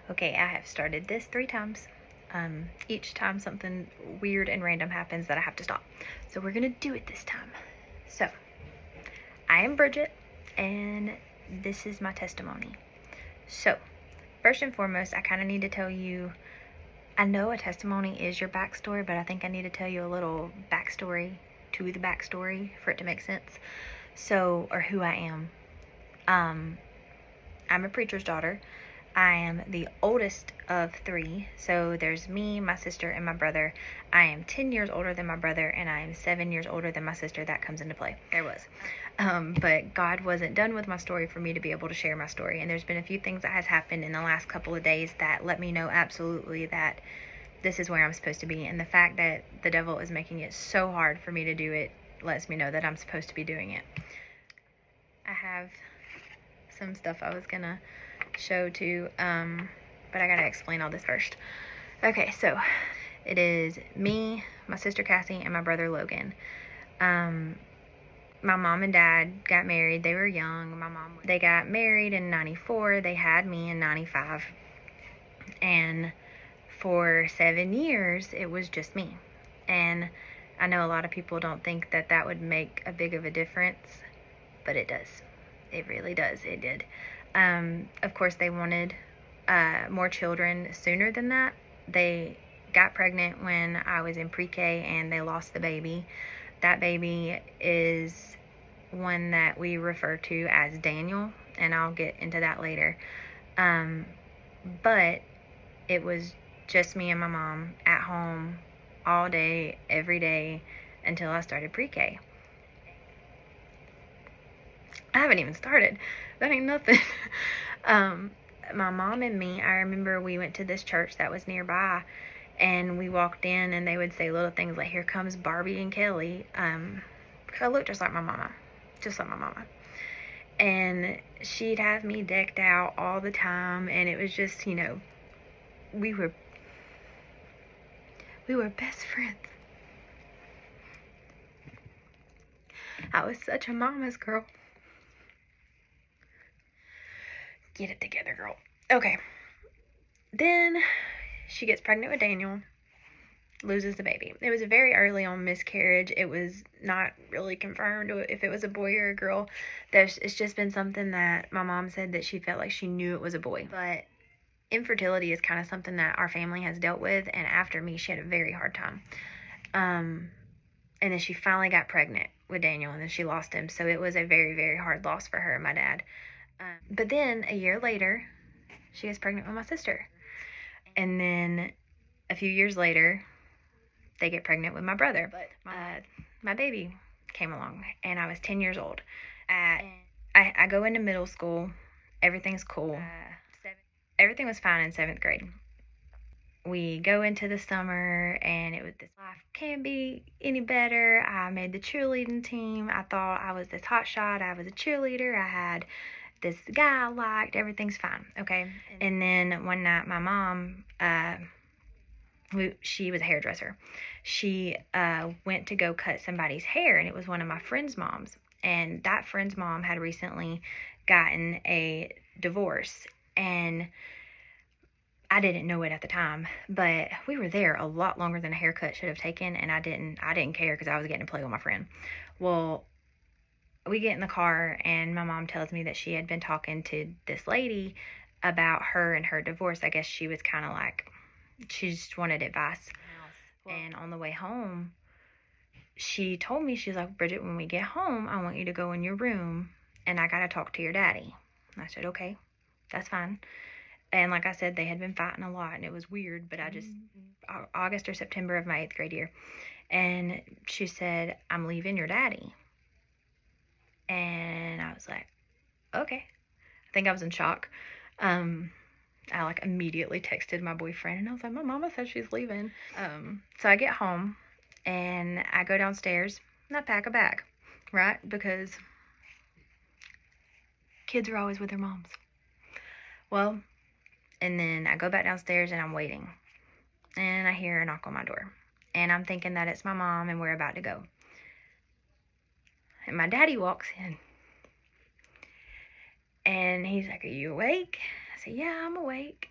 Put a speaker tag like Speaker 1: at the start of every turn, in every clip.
Speaker 1: Okay, I have started this 3 times. Each time something weird and random happens that I have to stop. So we're gonna do it this time. So, I am Bridget, and this is my testimony. So, first and foremost, I kind of need to tell you, I know a testimony is your backstory, but I think I need to tell you a little backstory to the backstory for it to make sense. So, or who I am. I'm a preacher's daughter. I am the oldest of 3. So there's me, my sister, and my brother. I am 10 years older than my brother, and I am 7 years older than my sister. That comes into play. There was. But God wasn't done with my story for me to be able to share my story. And there's been a few things that has happened in the last couple of days that let me know absolutely that this is where I'm supposed to be. And the fact that the devil is making it so hard for me to do it lets me know that I'm supposed to be doing it. I have some stuff I was gonna show too, but I gotta explain all this first. Okay, so it is me, my sister Cassie, and my brother Logan. My mom and dad got married. They were young. They got married in 94. They had me in 95. And for 7 years, it was just me. And I know a lot of people don't think that that would make a big of a difference, but it does. It really does. It did. Of course, they wanted more children sooner than that. They got pregnant when I was in pre-K, and they lost the baby. That baby is one that we refer to as Daniel, and I'll get into that later. But it was just me and my mom at home all day, every day, until I started pre-K. I haven't even started. That ain't nothing. My mom and me, I remember we went to this church that was nearby, and we walked in, and they would say little things like, "Here comes Barbie and Kelly." I look just like my mama. Just like my mama. And she'd have me decked out all the time, and it was just, we were best friends. I was such a mama's girl. Get it together, girl. Okay. Then she gets pregnant with Daniel, loses the baby. It was a very early on miscarriage. It was not really confirmed if it was a boy or a girl. It's just been something that my mom said that she felt like she knew it was a boy. But infertility is kind of something that our family has dealt with, and after me, she had a very hard time. And then she finally got pregnant with Daniel, and then she lost him. So it was a very, very hard loss for her and my dad. But then a year later, she gets pregnant with my sister. And then a few years later, they get pregnant with my brother. But my baby came along, and I was 10 years old. I go into middle school. Everything's cool. Everything was fine in 7th grade. We go into the summer, and it was this life can't be any better. I made the cheerleading team. I thought I was this hot shot. I was a cheerleader. I had this guy I liked. Everything's fine, okay? And then one night, my mom, she was a hairdresser. She went to go cut somebody's hair, and it was one of my friend's moms. And that friend's mom had recently gotten a divorce, and I didn't know it at the time, but we were there a lot longer than a haircut should have taken, and I didn't care because I was getting to play with my friend. Well, we get in the car, and my mom tells me that she had been talking to this lady about her and her divorce. I guess she was kind of like, she just wanted advice. And on the way home, she told me, she's like, "Bridget, when we get home, I want you to go in your room, and I got to talk to your daddy." And I said, "Okay, that's fine." And like I said, they had been fighting a lot, and it was weird, but August or September of my 8th grade year. And she said, "I'm leaving your daddy." And I was like, okay. I think I was in shock. I like immediately texted my boyfriend, and I was like, "My mama said she's leaving." So I get home, and I go downstairs, and I pack a bag, right? Because kids are always with their moms. Well, and then I go back downstairs, and I'm waiting, and I hear a knock on my door, and I'm thinking that it's my mom, and we're about to go. And my daddy walks in, and he's like, "Are you awake?" I said, "Yeah, I'm awake."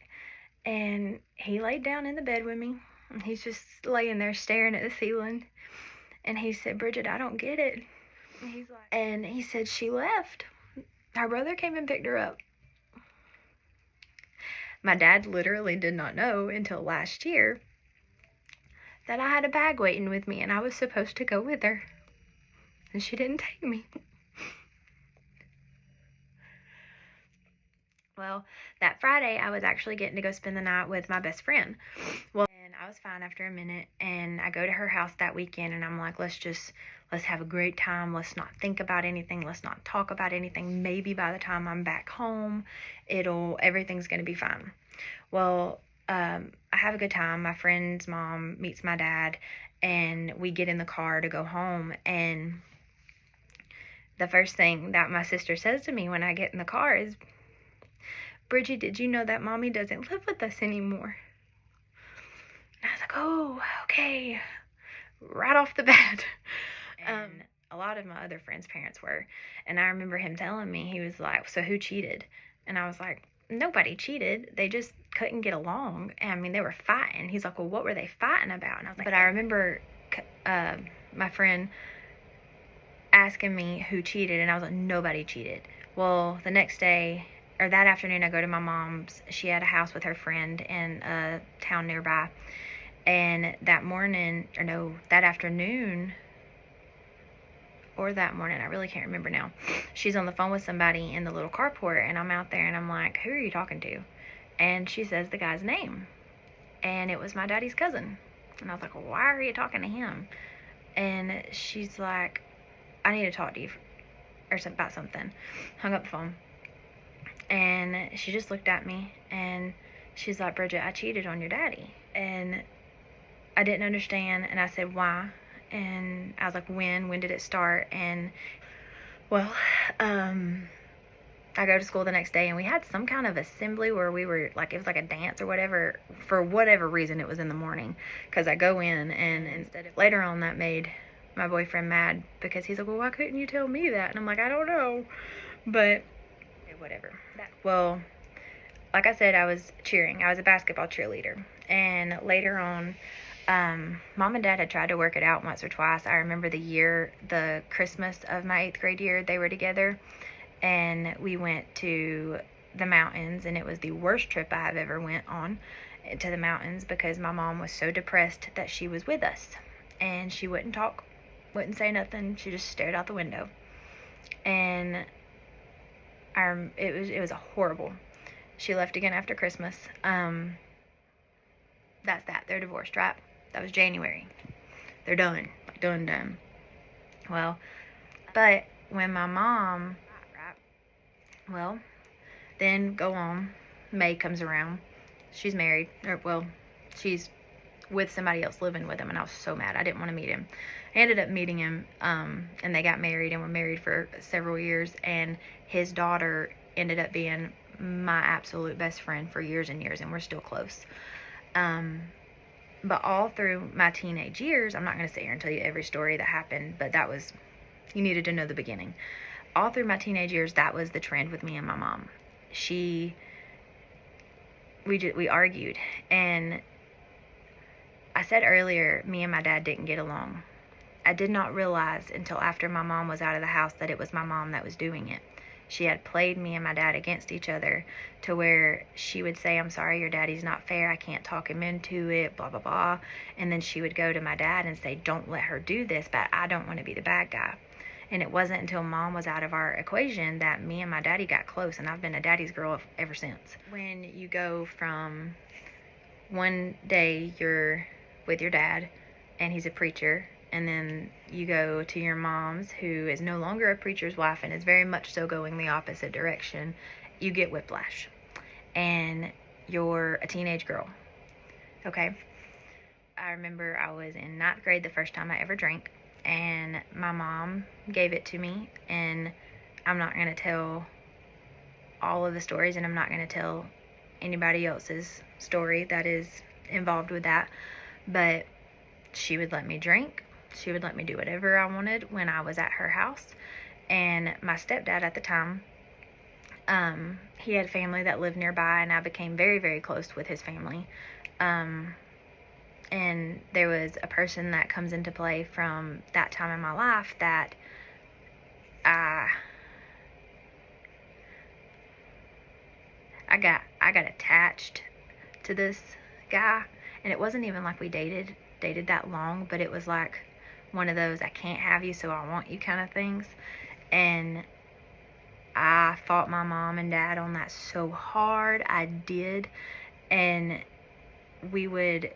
Speaker 1: And he laid down in the bed with me. And he's just laying there staring at the ceiling. And he said, Bridget, I don't get it. And he said, she left. Her brother came and picked her up. My dad literally did not know until last year that I had a bag waiting with me and I was supposed to go with her. And she didn't take me. Well, that Friday, I was actually getting to go spend the night with my best friend. Well, and I was fine after a minute, and I go to her house that weekend, and I'm like, let's have a great time. Let's not think about anything. Let's not talk about anything. Maybe by the time I'm back home, everything's going to be fine. Well, I have a good time. My friend's mom meets my dad, and we get in the car to go home, and the first thing that my sister says to me when I get in the car is, Bridget, did you know that mommy doesn't live with us anymore? And I was like, oh, okay, right off the bat. And a lot of my other friends' parents were. And I remember him telling me, he was like, so who cheated? And I was like, nobody cheated. They just couldn't get along. And I mean, they were fighting. He's like, well, what were they fighting about? And I was like, but I remember my friend asking me who cheated. And I was like, nobody cheated. Well, the next day, or that afternoon, I go to my mom's. She had a house with her friend in a town nearby. And that afternoon, or that morning, I really can't remember now, she's on the phone with somebody in the little carport, and I'm out there, and I'm like, who are you talking to? And she says the guy's name. And it was my daddy's cousin. And I was like, well, why are you talking to him? And she's like, I need to talk to you about something. Hung up the phone. And she just looked at me, and she's like, Bridget, I cheated on your daddy. And I didn't understand, and I said, why? And I was like, when did it start? And, well, I go to school the next day, and we had some kind of assembly where we were, like, it was like a dance or whatever. For whatever reason, it was in the morning, because I go in, and later on, that made my boyfriend mad, because he's like, well, why couldn't you tell me that? And I'm like, I don't know, but whatever. Well, like I said, I was cheering. I was a basketball cheerleader. And later on, Mom and Dad had tried to work it out once or twice. I remember the Christmas of my 8th grade year, they were together. And we went to the mountains. And it was the worst trip I have ever went on, to the mountains, because my mom was so depressed that she was with us. And she wouldn't talk, wouldn't say nothing. She just stared out the window. And it was horrible. She left again after Christmas. That's that. They're divorced, right? That was January. They're done. Done. Well, but when my mom, well, then go on. May comes around. She's married. She's with somebody else living with him, and I was so mad. I didn't want to meet him. I ended up meeting him, and they got married and were married for several years, and his daughter ended up being my absolute best friend for years and years, and we're still close. But all through my teenage years, I'm not going to sit here and tell you every story that happened, but you needed to know the beginning. All through my teenage years, that was the trend with me and my mom. We argued, and I said earlier, me and my dad didn't get along. I did not realize until after my mom was out of the house that it was my mom that was doing it. She had played me and my dad against each other to where she would say, I'm sorry, your daddy's not fair. I can't talk him into it, blah, blah, blah. And then she would go to my dad and say, don't let her do this, but I don't want to be the bad guy. And it wasn't until mom was out of our equation that me and my daddy got close, and I've been a daddy's girl ever since. When you go from one day you're with your dad and he's a preacher, and then you go to your mom's, who is no longer a preacher's wife and is very much so going the opposite direction, you get whiplash. And you're a teenage girl. Okay? I remember I was in 9th grade the first time I ever drank, and my mom gave it to me, and I'm not going to tell all of the stories, and I'm not going to tell anybody else's story that is involved with that, but she would let me drink. She would let me do whatever I wanted when I was at her house. And my stepdad at the time, He had family that lived nearby, and I became very, very close with his family. And there was a person that comes into play from that time in my life that I got attached to this guy, and it wasn't even like we dated that long, but it was like one of those I can't have you so I want you kind of things. And I fought my mom and dad on that so hard. I did. And we would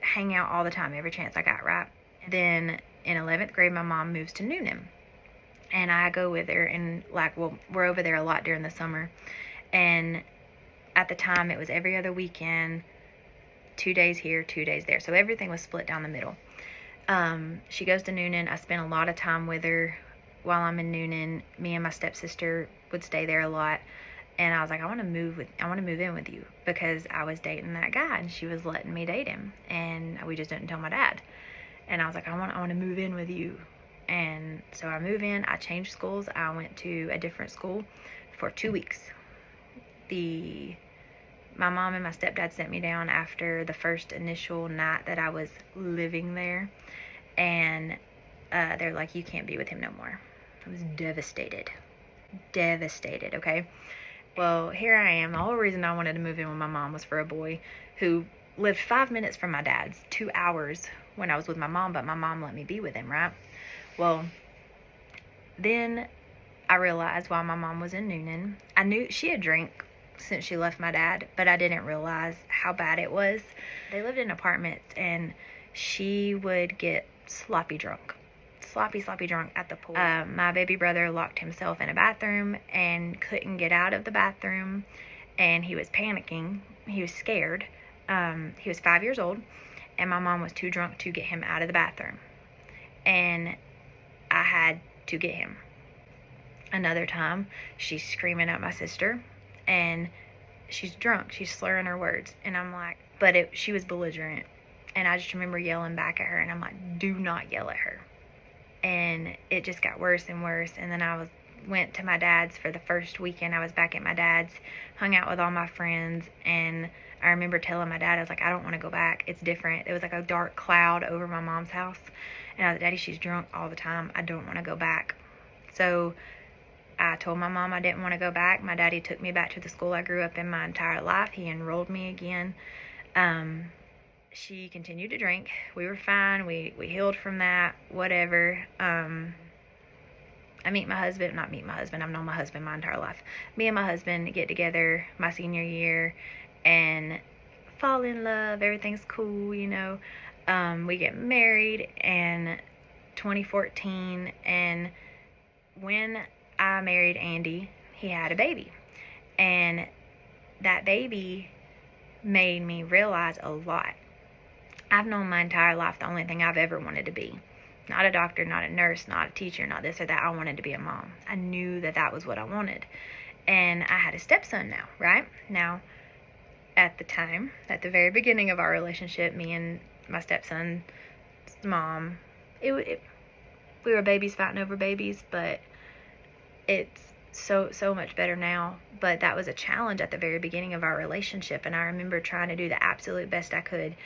Speaker 1: hang out all the time, every chance I got, right? Then in 11th grade, my mom moves to Noonan. And I go with her, and we're over there a lot during the summer. And at the time, it was every other weekend, 2 days here, 2 days there. So everything was split down the middle. She goes to Noonan. I spent a lot of time with her while I'm in Noonan. Me and my stepsister would stay there a lot. And I was like, I want to move in with you, because I was dating that guy and she was letting me date him, and we just didn't tell my dad. And I was like, I want to move in with you. And so I move in. I changed schools. I went to a different school for 2 weeks. My mom and my stepdad sent me down after the first initial night that I was living there, and they're like, you can't be with him no more. I was devastated, okay? Well, here I am. The whole reason I wanted to move in with my mom was for a boy who lived 5 minutes from my dad's, 2 hours when I was with my mom, but my mom let me be with him, right? Well, then I realized while my mom was in Noonan, I knew she had drank since she left my dad, but I didn't realize how bad it was. They lived in apartments, and she would get sloppy drunk at the pool. My baby brother locked himself in a bathroom and couldn't get out of the bathroom, and he was panicking. He was scared. He was 5 years old, and my mom was too drunk to get him out of the bathroom, and I had to get him. Another time, she's screaming at my sister, and she's drunk. She's slurring her words, and I'm like, she was belligerent, and I just remember yelling back at her, and I'm like, do not yell at her. And it just got worse and worse. And then I went to my dad's for the first weekend. I was back at my dad's, hung out with all my friends, and I remember telling my dad, I was like, I don't want to go back. It's different. It was like a dark cloud over my mom's house, and I was like, Daddy, she's drunk all the time. I don't want to go back. So I told my mom I didn't want to go back. My daddy took me back to the school I grew up in my entire life. He enrolled me again. She continued to drink. We were fine. We healed from that, whatever. I've known my husband my entire life. Me and my husband get together my senior year and fall in love. Everything's cool, you know. We get married in 2014, and when I married Andy, he had a baby. And that baby made me realize a lot. I've known my entire life the only thing I've ever wanted to be. Not a doctor, not a nurse, not a teacher, not this or that. I wanted to be a mom. I knew that was what I wanted. And I had a stepson now, right? Now, at the time, at the very beginning of our relationship, me and my stepson's mom, we were babies fighting over babies, but it's so much better now. But that was a challenge at the very beginning of our relationship, and I remember trying to do the absolute best I could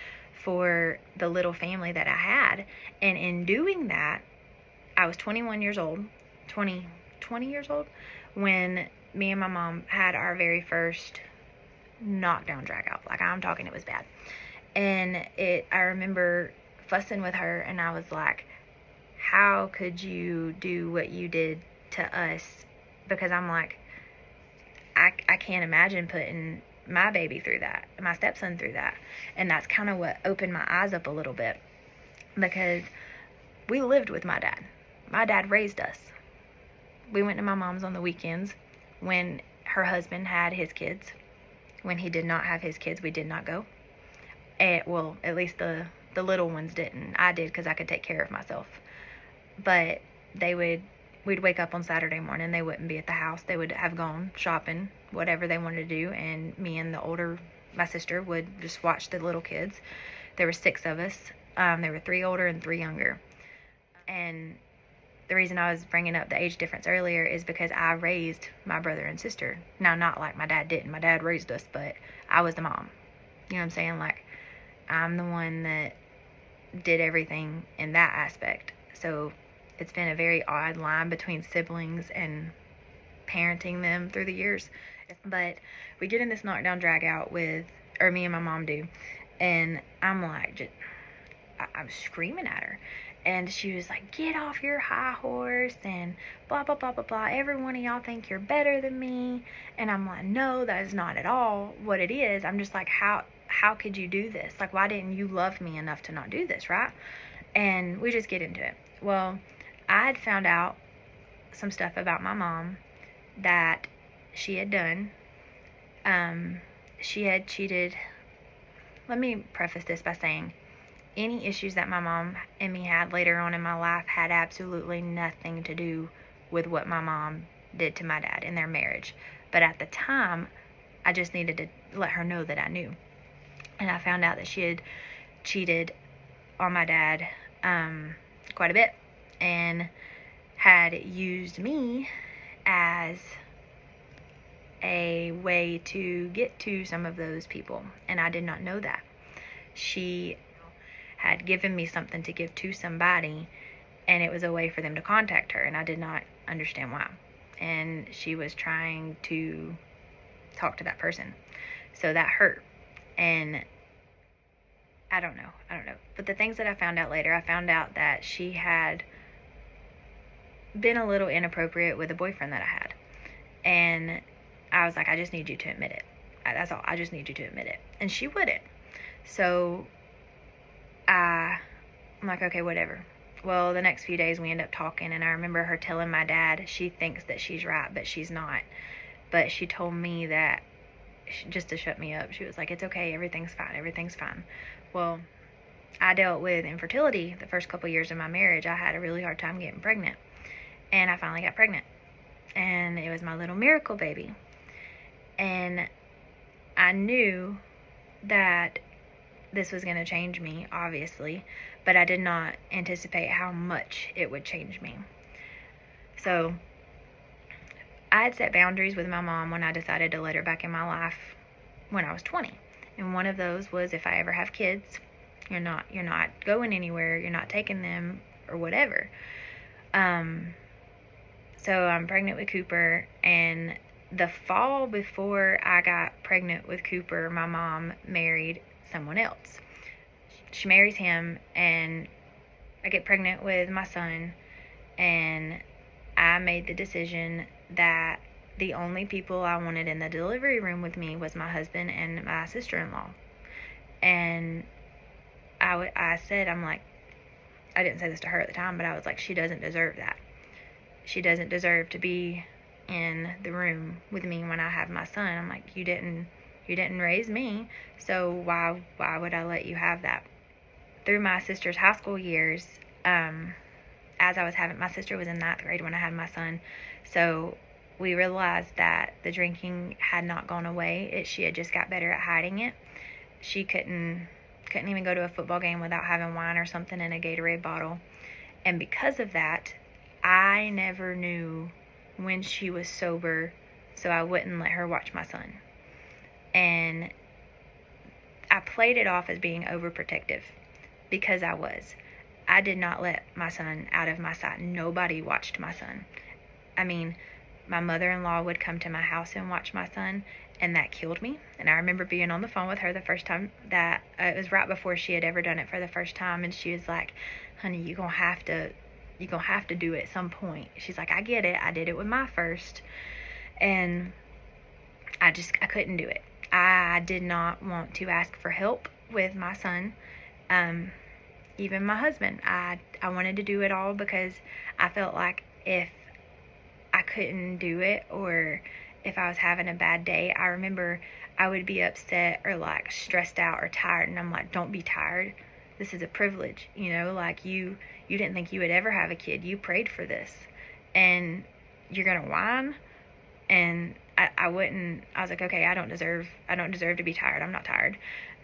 Speaker 1: for the little family that I had. And in doing that, I was 20 years old when me and my mom had our very first Knockdown Dragout. Like, I'm talking, it was bad. And I remember fussing with her, and I was like, how could you do what you did to us? Because I'm like, I can't imagine putting my baby through that, my stepson through that. And that's kind of what opened my eyes up a little bit, because we lived with my dad. My dad raised us. We went to my mom's on the weekends when her husband had his kids. When he did not have his kids, we did not go. Well, at least the little ones didn't. I did, because I could take care of myself. But we'd wake up on Saturday morning, they wouldn't be at the house. They would have gone shopping, whatever they wanted to do, and me and my sister would just watch the little kids. There were 6 of us. There were 3 older and 3 younger. And the reason I was bringing up the age difference earlier is because I raised my brother and sister. Now, not like my dad didn't. My dad raised us, but I was the mom. You know what I'm saying? Like, I'm the one that did everything in that aspect. So it's been a very odd line between siblings and parenting them through the years. But we get in this knockdown dragout or me and my mom do, and I'm like, I'm screaming at her. And she was like, get off your high horse and blah, blah, blah, blah, blah. Every one of y'all think you're better than me. And I'm like, no, that is not at all what it is. I'm just like, how could you do this? Like, why didn't you love me enough to not do this, right? And we just get into it. Well, I had found out some stuff about my mom that she had done. She had cheated. Let me preface this by saying, any issues that my mom and me had later on in my life had absolutely nothing to do with what my mom did to my dad in their marriage. But at the time, I just needed to let her know that I knew. And I found out that she had cheated on my dad quite a bit and had used me as a way to get to some of those people. And I did not know that. She had given me something to give to somebody, and it was a way for them to contact her, and I did not understand why. And she was trying to talk to that person. So that hurt. And I don't know. But the things that I found out later, I found out that she had been a little inappropriate with a boyfriend that I had. And I was like, I just need you to admit it. That's all. I just need you to admit it. And she wouldn't. So I'm like, okay, whatever. Well, the next few days we end up talking, and I remember her telling my dad she thinks that she's right, but she's not. But she told me that just to shut me up. She was like, it's okay, everything's fine. Well, I dealt with infertility the first couple years of my marriage. I had a really hard time getting pregnant, and I finally got pregnant, and it was my little miracle baby. And I knew that this was going to change me, obviously, but I did not anticipate how much it would change me. So I had set boundaries with my mom when I decided to let her back in my life when I was 20. And one of those was, if I ever have kids, you're not going anywhere, you're not taking them or whatever. So I'm pregnant with Cooper, and the fall before I got pregnant with Cooper, my mom married someone else. She marries him, and I get pregnant with my son, and I made the decision that the only people I wanted in the delivery room with me was my husband and my sister-in-law. And I said, I'm like, I didn't say this to her at the time, but I was like, she doesn't deserve that. She doesn't deserve to be in the room with me when I have my son. I'm like, you didn't raise me, so why would I let you have that? Through my sister's high school years, as I was having, my sister was in 9th grade when I had my son, so we realized that the drinking had not gone away. She had just got better at hiding it. She couldn't even go to a football game without having wine or something in a Gatorade bottle. And because of that, I never knew when she was sober, so I wouldn't let her watch my son. And I played it off as being overprotective, because I was. I did not let my son out of my sight. Nobody watched my son. I mean, my mother-in-law would come to my house and watch my son, and that killed me. And I remember being on the phone with her the first time that, it was right before she had ever done it for the first time, and she was like, honey, you're gonna have to do it at some point. She's like, I get it. I did it with my first. And I couldn't do it. I did not want to ask for help with my son. Even my husband. I wanted to do it all because I felt like if I couldn't do it, or if I was having a bad day, I remember I would be upset or like stressed out or tired, and I'm like, don't be tired. This is a privilege, like you didn't think you would ever have a kid. You prayed for this, and you're gonna whine. And I was like, okay, I don't deserve to be tired. I'm not tired.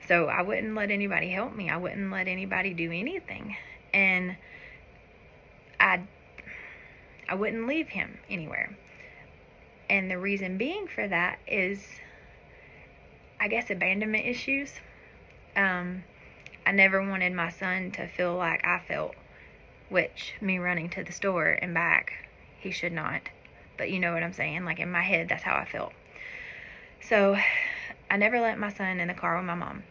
Speaker 1: So I wouldn't let anybody help me. I wouldn't let anybody do anything. And I wouldn't leave him anywhere. And the reason being for that is, I guess, abandonment issues. I never wanted my son to feel like I felt, which, me running to the store and back, he should not. But you know what I'm saying? Like, in my head, that's how I felt. So I never let my son in the car with my mom.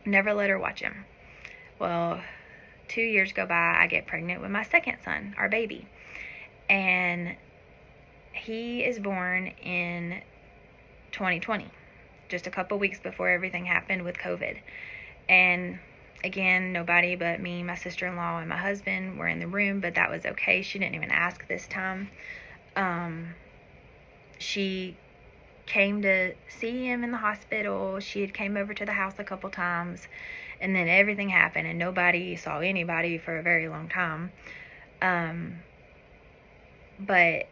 Speaker 1: Never let her watch him. Well, 2 years go by, I get pregnant with my second son, our baby. And he is born in 2020, just a couple weeks before everything happened with COVID. And again, nobody but me, my sister-in-law, and my husband were in the room, but that was okay. She didn't even ask this time. She came to see him in the hospital. She had came over to the house a couple times, and then everything happened, and nobody saw anybody for a very long time. But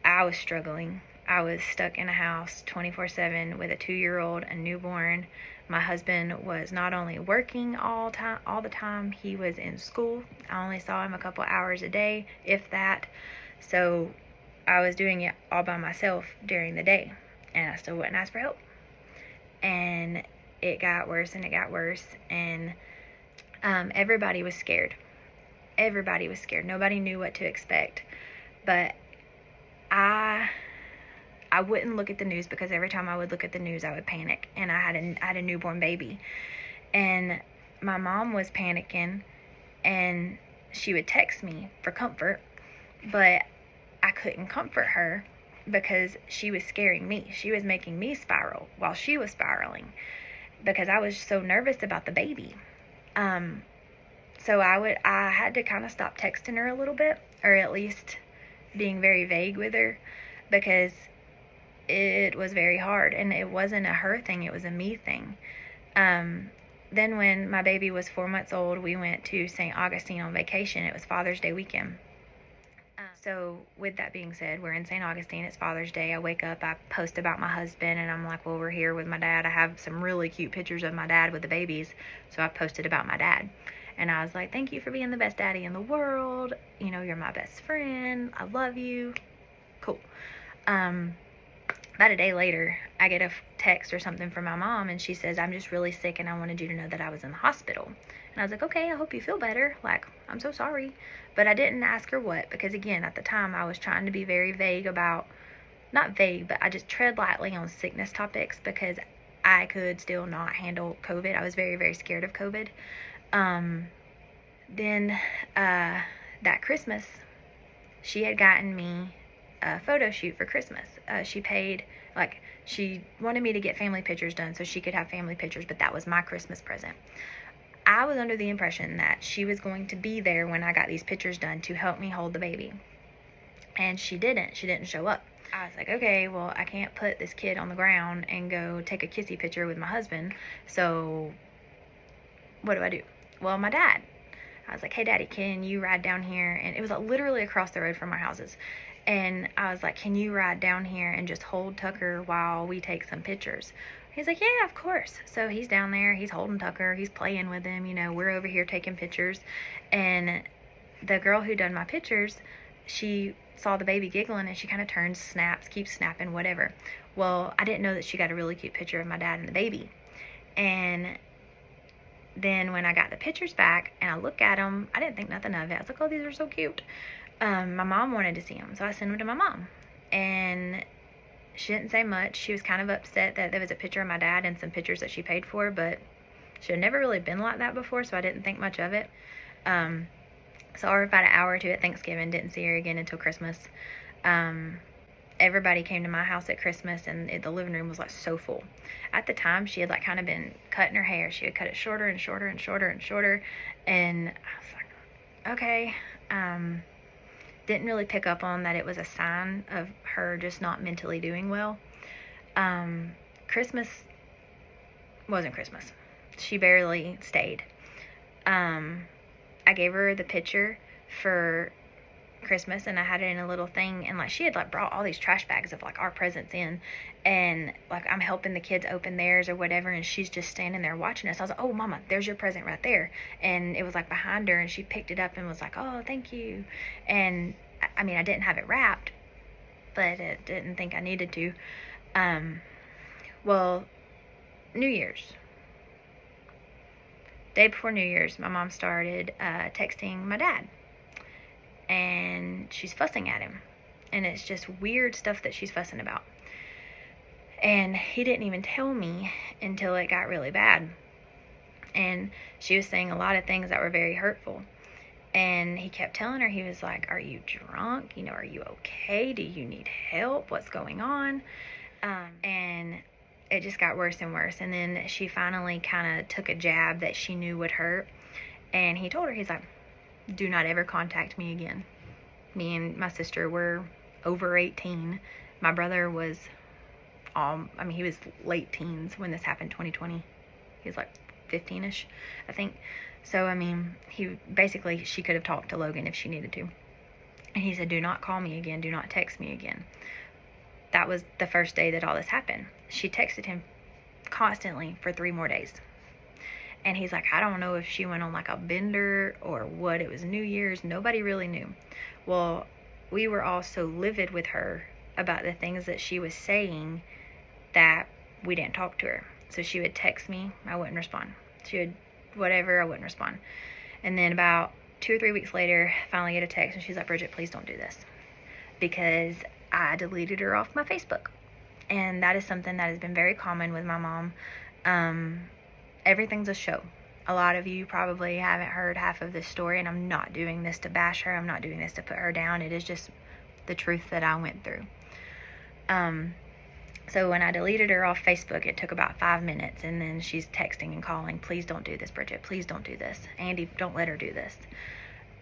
Speaker 1: I was struggling. I was stuck in a house 24/7 with a 2-year-old, a newborn. My husband was not only working all the time, he was in school. I only saw him a couple hours a day, if that. So I was doing it all by myself during the day, and I still wouldn't ask for help. And it got worse and it got worse, and everybody was scared. Everybody was scared. Nobody knew what to expect. But I wouldn't look at the news, because every time I would look at the news, I would panic. And I had a newborn baby. And my mom was panicking, and she would text me for comfort, but I couldn't comfort her because she was scaring me. She was making me spiral while she was spiraling, because I was so nervous about the baby. So I had to kind of stop texting her a little bit, or at least being very vague with her, because it was very hard, and it wasn't a her thing, it was a me thing. Then when my baby was 4 months old, we went to St. Augustine on vacation. It was Father's Day weekend. So with that being said, we're in St. Augustine, it's Father's Day. I wake up, I post about my husband, and I'm like, well, we're here with my dad. I have some really cute pictures of my dad with the babies, so I posted about my dad. And I was like, thank you for being the best daddy in the world. You know, you're my best friend. I love you. Cool. About a day later, I get a text or something from my mom, and she says, I'm just really sick, and I wanted you to know that I was in the hospital. And I was like, okay, I hope you feel better. Like, I'm so sorry. But I didn't ask her what, because again, at the time, I was trying to be very vague about, not vague, but I just tread lightly on sickness topics, because I could still not handle COVID. I was very, very scared of COVID. Then that Christmas, she had gotten me a photo shoot for Christmas. She paid, like, she wanted me to get family pictures done so she could have family pictures, but that was my Christmas present. I was under the impression that she was going to be there when I got these pictures done to help me hold the baby. And she didn't. She didn't show up. I was like, okay, well, I can't put this kid on the ground and go take a kissy picture with my husband. So what do? Well, my dad. I was like, hey, Daddy, can you ride down here? And it was literally across the road from our houses. And I was like, can you ride down here and just hold Tucker while we take some pictures? He's like, yeah, of course. So he's down there, he's holding Tucker, he's playing with him, you know, we're over here taking pictures. And the girl who done my pictures, she saw the baby giggling, and she kind of turns, snaps, keeps snapping, whatever. Well, I didn't know that she got a really cute picture of my dad and the baby. And then when I got the pictures back and I look at them, I didn't think nothing of it. I was like, oh, these are so cute. My mom wanted to see them, so I sent them to my mom. And she didn't say much. She was kind of upset that there was a picture of my dad and some pictures that she paid for, but she had never really been like that before, so I didn't think much of it. Saw her about an hour or two at Thanksgiving, didn't see her again until Christmas. Everybody came to my house at Christmas, and the living room was like so full. At the time, she had like kind of been cutting her hair. She had cut it shorter and shorter and shorter and shorter, and I was like, okay. Didn't really pick up on that it was a sign of her just not mentally doing well. Christmas wasn't Christmas. She barely stayed. I gave her the picture for Christmas, and I had it in a little thing, and like she had like brought all these trash bags of like our presents in, and like I'm helping the kids open theirs or whatever, and she's just standing there watching us. I was like, oh mama, there's your present right there. And it was like behind her, and she picked it up and was like, oh, thank you. And I mean, I didn't have it wrapped, but I didn't think I needed to. Well, New Year's, day before New Year's, my mom started texting my dad, and she's fussing at him, and it's just weird stuff that she's fussing about. And he didn't even tell me until it got really bad. And she was saying a lot of things that were very hurtful. And he kept telling her, he was like, are you drunk? You know, are you okay? Do you need help? What's going on? And it just got worse and worse. And then she finally kind of took a jab that she knew would hurt. And he told her, he's like, do not ever contact me again. Me and my sister were over 18. My brother was, he was late teens when this happened, 2020. He was like 15-ish, I think. So, I mean, she could have talked to Logan if she needed to. And he said, do not call me again. Do not text me again. That was the first day that all this happened. She texted him constantly for 3 more days. And he's like, I don't know if she went on like a bender or what. It was New Year's. Nobody really knew. Well, we were all so livid with her about the things that she was saying that we didn't talk to her. So she would text me, I wouldn't respond. She would whatever, I wouldn't respond. And then about 2 or 3 weeks later, finally get a text, and she's like, Bridget, please don't do this, because I deleted her off my Facebook. And that is something that has been very common with my mom. Everything's a show. A lot of you probably haven't heard half of this story, and I'm not doing this to bash her. I'm not doing this to put her down. It is just the truth that I went through. So when I deleted her off Facebook, it took about 5 minutes, and then she's texting and calling, please don't do this, Bridget, please don't do this. Andy, don't let her do this.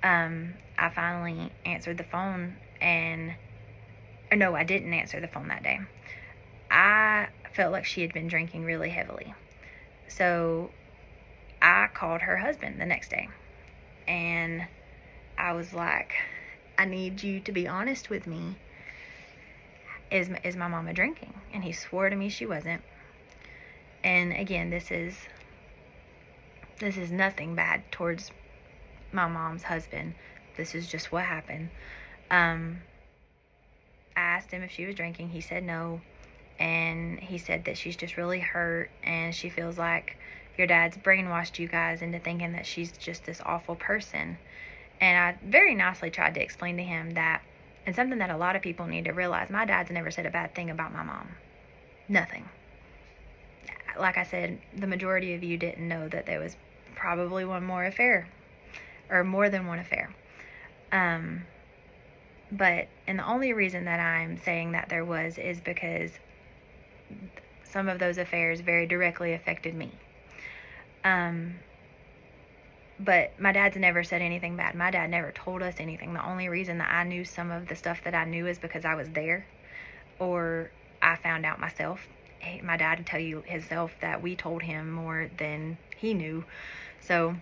Speaker 1: I finally answered the phone, no, I didn't answer the phone that day. I felt like she had been drinking really heavily. So I called her husband the next day, and I was like, I need you to be honest with me. Is my mama drinking? And he swore to me she wasn't. And again, this is nothing bad towards my mom's husband. This is just what happened. I asked him if she was drinking. He said no. And he said that she's just really hurt, and she feels like your dad's brainwashed you guys into thinking that she's just this awful person. And I very nicely tried to explain to him that, and something that a lot of people need to realize, my dad's never said a bad thing about my mom. Nothing. Like I said, the majority of you didn't know that there was probably one more affair, or more than one affair. And the only reason that I'm saying that there was is because some of those affairs very directly affected me. But my dad's never said anything bad. My dad never told us anything. The only reason that I knew some of the stuff that I knew is because I was there, or I found out myself. My dad would tell you himself that we told him more than he knew. So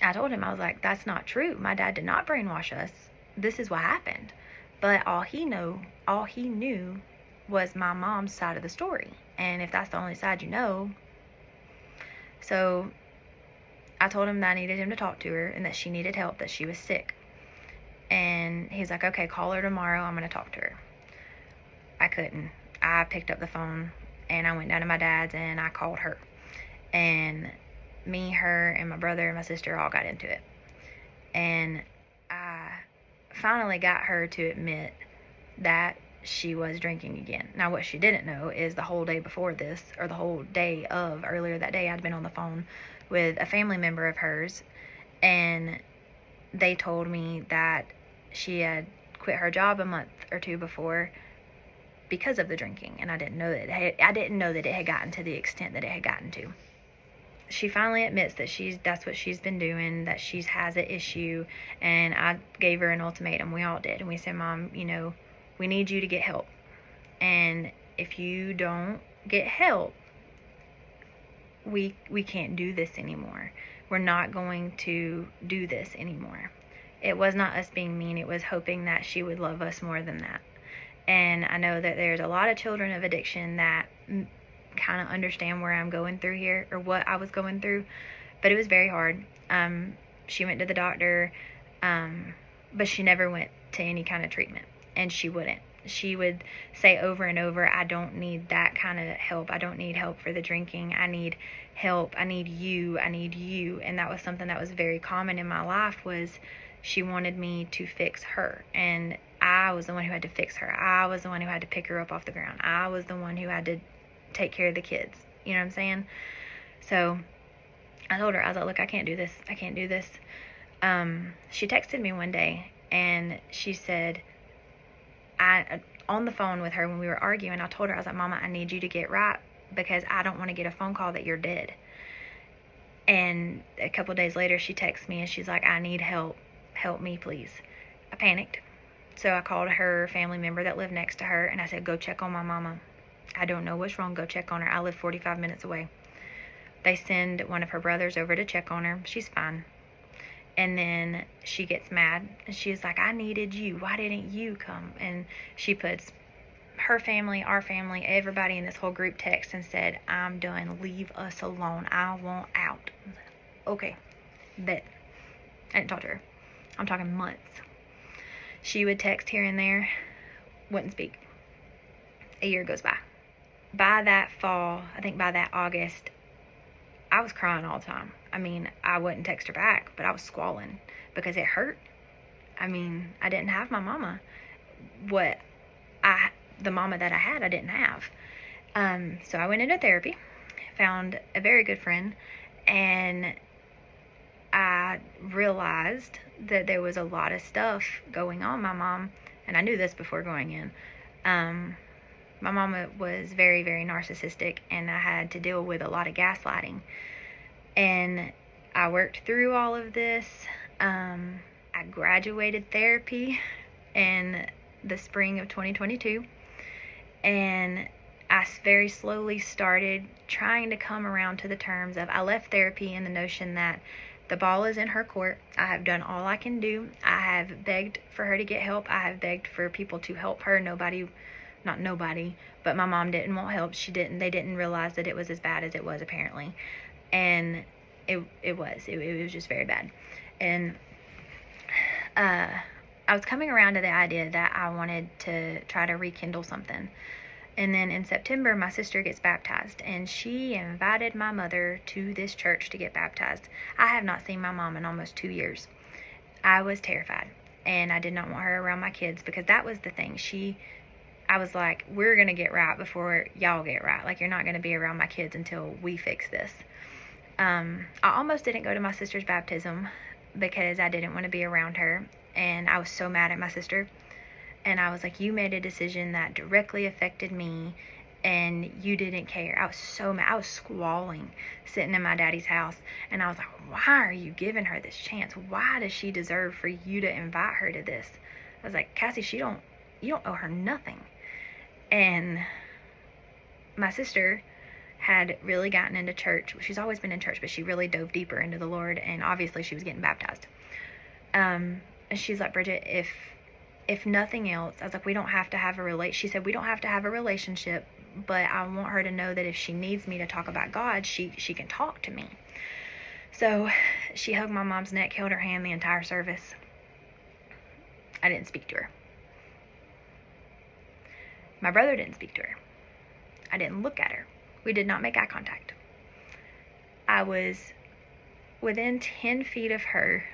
Speaker 1: I told him, I was like, that's not true. My dad did not brainwash us. This is what happened. But all he knew was my mom's side of the story. And if that's the only side you know. So I told him that I needed him to talk to her, and that she needed help, that she was sick. And he's like, okay, call her tomorrow. I'm going to talk to her. I couldn't. I picked up the phone, and I went down to my dad's, and I called her. And me, her, and my brother and my sister all got into it. And I finally got her to admit that she was drinking again. Now, what she didn't know is the whole day before this, or the whole day of earlier that day, I'd been on the phone with a family member of hers, and they told me that she had quit her job a month or 2 before because of the drinking, and I didn't know that it had gotten to the extent that it had gotten to. She finally admits that that's what she's been doing, that she has an issue, and I gave her an ultimatum. We all did, and we said, Mom, we need you to get help, and if you don't get help, we can't do this anymore. We're not going to do this anymore. It was not us being mean. It was hoping that she would love us more than that. And I know that there's a lot of children of addiction that kind of understand where I'm going through here, or what I was going through, but it was very hard. She went to the doctor, but she never went to any kind of treatment, and she wouldn't. She would say over and over, I don't need that kind of help. I don't need help for the drinking. I need help. I need you. I need you. And that was something that was very common in my life, was she wanted me to fix her. And I was the one who had to fix her. I was the one who had to pick her up off the ground. I was the one who had to take care of the kids. You know what I'm saying? So I told her, I was like, look, I can't do this. I can't do this. She texted me one day, and she said, on the phone with her when we were arguing, I told her, I was like, Mama, I need you to get right, because I don't want to get a phone call that you're dead. And a couple of days later, she texts me and she's like, I need help. Help me, please. I panicked. So I called her family member that lived next to her, and I said, go check on my mama. I don't know what's wrong. Go check on her. I live 45 minutes away. They send one of her brothers over to check on her. She's fine. And then she gets mad, and she's like, I needed you. Why didn't you come? And she puts her family, our family, everybody in this whole group text and said, I'm done. Leave us alone. I want out. I was like, okay, bet. I didn't talk to her. I'm talking months. She would text here and there, wouldn't speak. A year goes by. By that fall, I think by that August, I was crying all the time. I mean, I wouldn't text her back, but I was squalling because it hurt. I mean, I didn't have my mama. The mama that I had, I didn't have. So I went into therapy, found a very good friend, and I realized that there was a lot of stuff going on. My mom, and I knew this before going in, my mama was very, very narcissistic, and I had to deal with a lot of gaslighting. And I worked through all of this. I graduated therapy in the spring of 2022. And I very slowly started trying to come around to the terms of, I left therapy in the notion that the ball is in her court. I have done all I can do. I have begged for her to get help. I have begged for people to help her. Not nobody, but my mom didn't want help. They didn't realize that it was as bad as it was, apparently. And it was just very bad. And I was coming around to the idea that I wanted to try to rekindle something. And then in September, my sister gets baptized, and she invited my mother to this church to get baptized. I have not seen my mom in almost 2 years. I was terrified, and I did not want her around my kids, because that was the thing. I was like, we're going to get right before y'all get right. Like, you're not going to be around my kids until we fix this. I almost didn't go to my sister's baptism because I didn't want to be around her, and I was so mad at my sister. And I was like, you made a decision that directly affected me, and you didn't care. I was so mad. I was squalling, sitting in my daddy's house, and I was like, why are you giving her this chance? Why does she deserve for you to invite her to this? I was like, Cassie, you don't owe her nothing. And my sister had really gotten into church. She's always been in church, but she really dove deeper into the Lord, and obviously she was getting baptized. And she's like, Bridget, if nothing else, I was like, we don't have to have she said, we don't have to have a relationship, but I want her to know that if she needs me to talk about God, she can talk to me. So she hugged my mom's neck, held her hand the entire service. I didn't speak to her. My brother didn't speak to her. I didn't look at her. We did not make eye contact. I was within 10 feet of her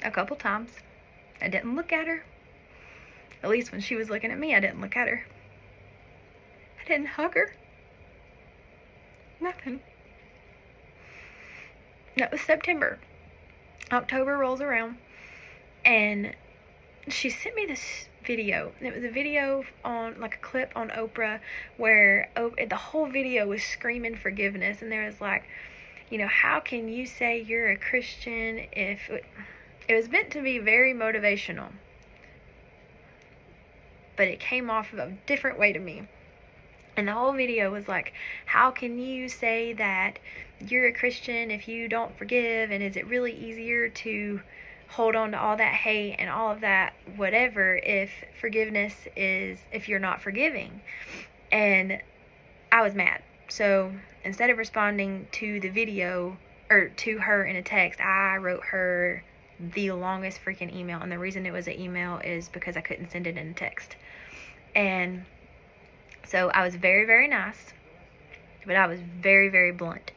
Speaker 1: a couple times. I didn't look at her. At least when she was looking at me, I didn't look at her. I didn't hug her. Nothing. That was September. October rolls around, and she sent me this video. It was a video on, like, a clip on Oprah, where the whole video was screaming forgiveness, and there was like, how can you say you're a Christian if... It was meant to be very motivational, but it came off of a different way to me. And the whole video was like, how can you say that you're a Christian if you don't forgive? And is it really easier to hold on to all that hate and all of that whatever if you're not forgiving. And I was mad. So instead of responding to the video or to her in a text, I wrote her the longest freaking email. And the reason it was an email is because I couldn't send it in a text. And so I was very, very nice, but I was very, very blunt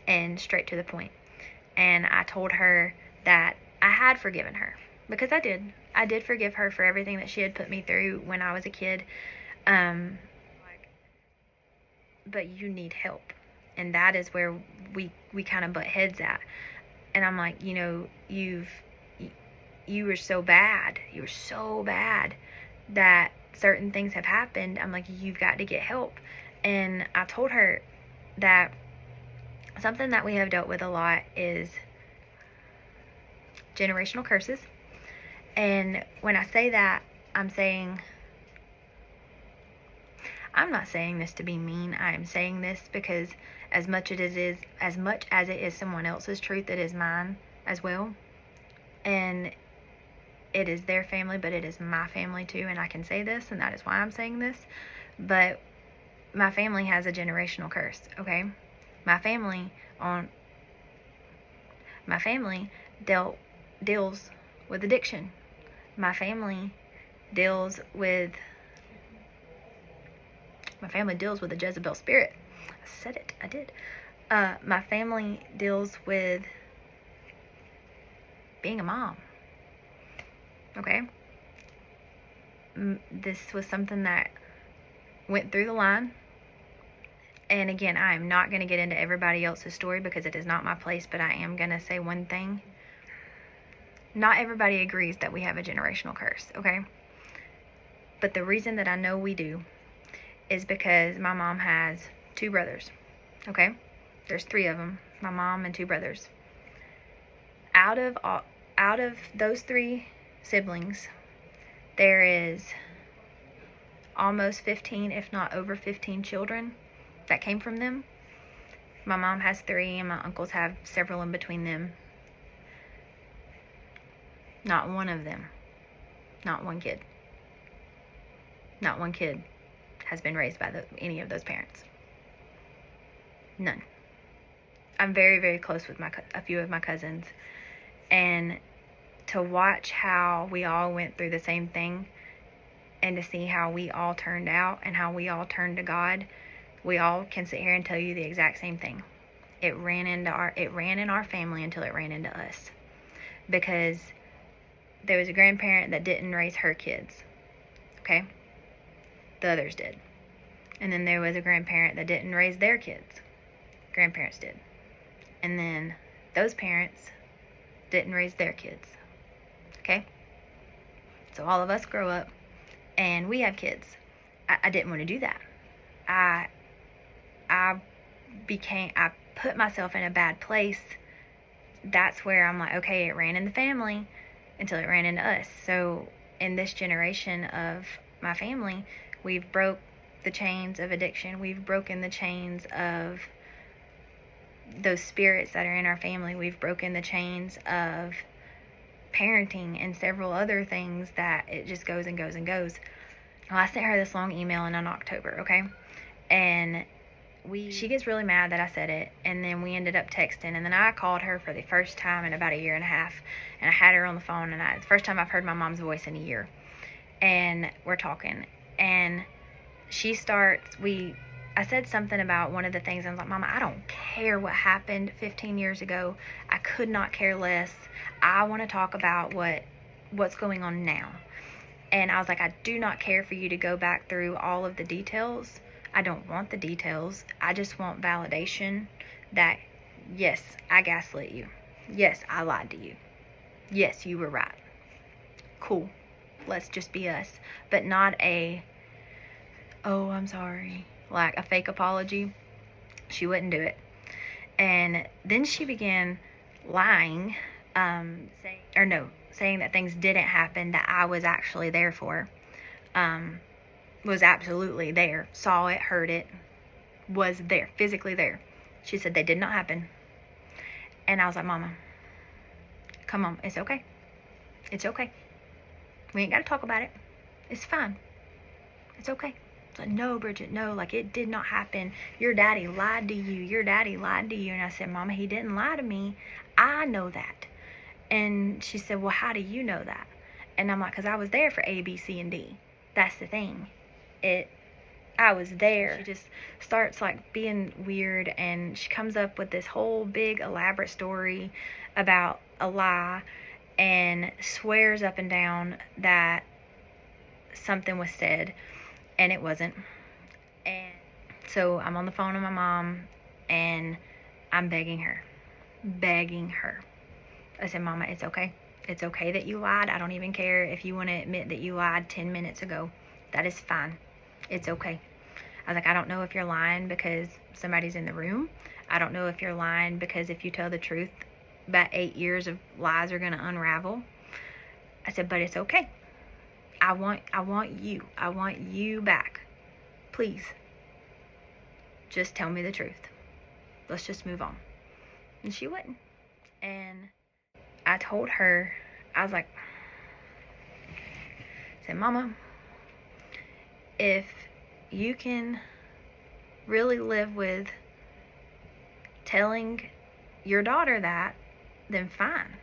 Speaker 1: and straight to the point. And I told her that I had forgiven her, because I did. I did forgive her for everything that she had put me through when I was a kid. But you need help. And that is where we kind of butt heads at. And I'm like, you were so bad. You were so bad that certain things have happened. I'm like, you've got to get help. And I told her that something that we have dealt with a lot is generational curses. And when I say that, I'm not saying this to be mean. I am saying this because as much as it is someone else's truth, it is mine as well. And it is their family, but it is my family too. And I can say this, and that is why I'm saying this. But my family has a generational curse, okay? My family deals with addiction. My family deals with a Jezebel spirit. I said it. I did. My family deals with being a mom. Okay? This was something that went through the line. And again, I am not going to get into everybody else's story because it is not my place, but I am going to say one thing. Not everybody agrees that we have a generational curse, okay? But the reason that I know we do is because my mom has 2 brothers, okay? There's 3 of them, my mom and 2 brothers. Out of those 3 siblings, there is almost 15, if not over 15 children that came from them. My mom has 3, and my uncles have several in between them. Not one of them, not one kid has been raised by any of those parents. None. I'm very, very close with a few of my cousins, and to watch how we all went through the same thing, and to see how we all turned out and how we all turned to God, we all can sit here and tell you the exact same thing. It ran in our family until it ran into us, because there was a grandparent that didn't raise her kids, okay? The others did. And then there was a grandparent that didn't raise their kids. Grandparents did. And then those parents didn't raise their kids, okay? So all of us grow up and we have kids. I didn't want to do that. I put myself in a bad place. That's where I'm like, okay, it ran in the family until it ran into us. So in this generation of my family, we've broke the chains of addiction. We've broken the chains of those spirits that are in our family. We've broken the chains of parenting and several other things that it just goes and goes and goes. Well, I sent her this long email in October, okay? And she gets really mad that I said it, and then we ended up texting, and then I called her for the first time in about a year and a half, and I had her on the phone, and it's the first time I've heard my mom's voice in a year, and we're talking, and I said something about one of the things. I was like, Mama, I don't care what happened 15 years ago. I could not care less. I want to talk about what's going on now. And I was like, I do not care for you to go back through all of the details. I don't want the details. I just want validation that, yes, I gaslit you. Yes, I lied to you. Yes, you were right. Cool. Let's just be us. But not oh, I'm sorry, like a fake apology. She wouldn't do it. And then she began lying, saying that things didn't happen that I was actually there for. Was absolutely there, saw it, heard it, was there, physically there. She said they did not happen. And I was like, Mama, Come on, it's okay. It's okay. We ain't got to talk about it. It's fine. It's okay. It's like, no, Bridget, no, like, it did not happen. Your daddy lied to you. Your daddy lied to you. And I said, Mama, he didn't lie to me. I know that. And she said, well, how do you know that? And I'm like, because I was there for A, B, C, and D. That's the thing. I was there. She just starts like being weird, and she comes up with this whole big elaborate story about a lie and swears up and down that something was said, and it wasn't. And so I'm on the phone with my mom, and I'm begging her. I said, Mama, it's okay. It's okay that you lied. I don't even care if you want to admit that you lied 10 minutes ago. That is fine. It's okay. I was like, I don't know if you're lying because somebody's in the room. I don't know if you're lying because if you tell the truth, about 8 years of lies are going to unravel. I said, but it's okay. I want you. I want you back. Please. Just tell me the truth. Let's just move on. And she wouldn't. And I told her, I was like, I said, Mama, if you can really live with telling your daughter that, then fine,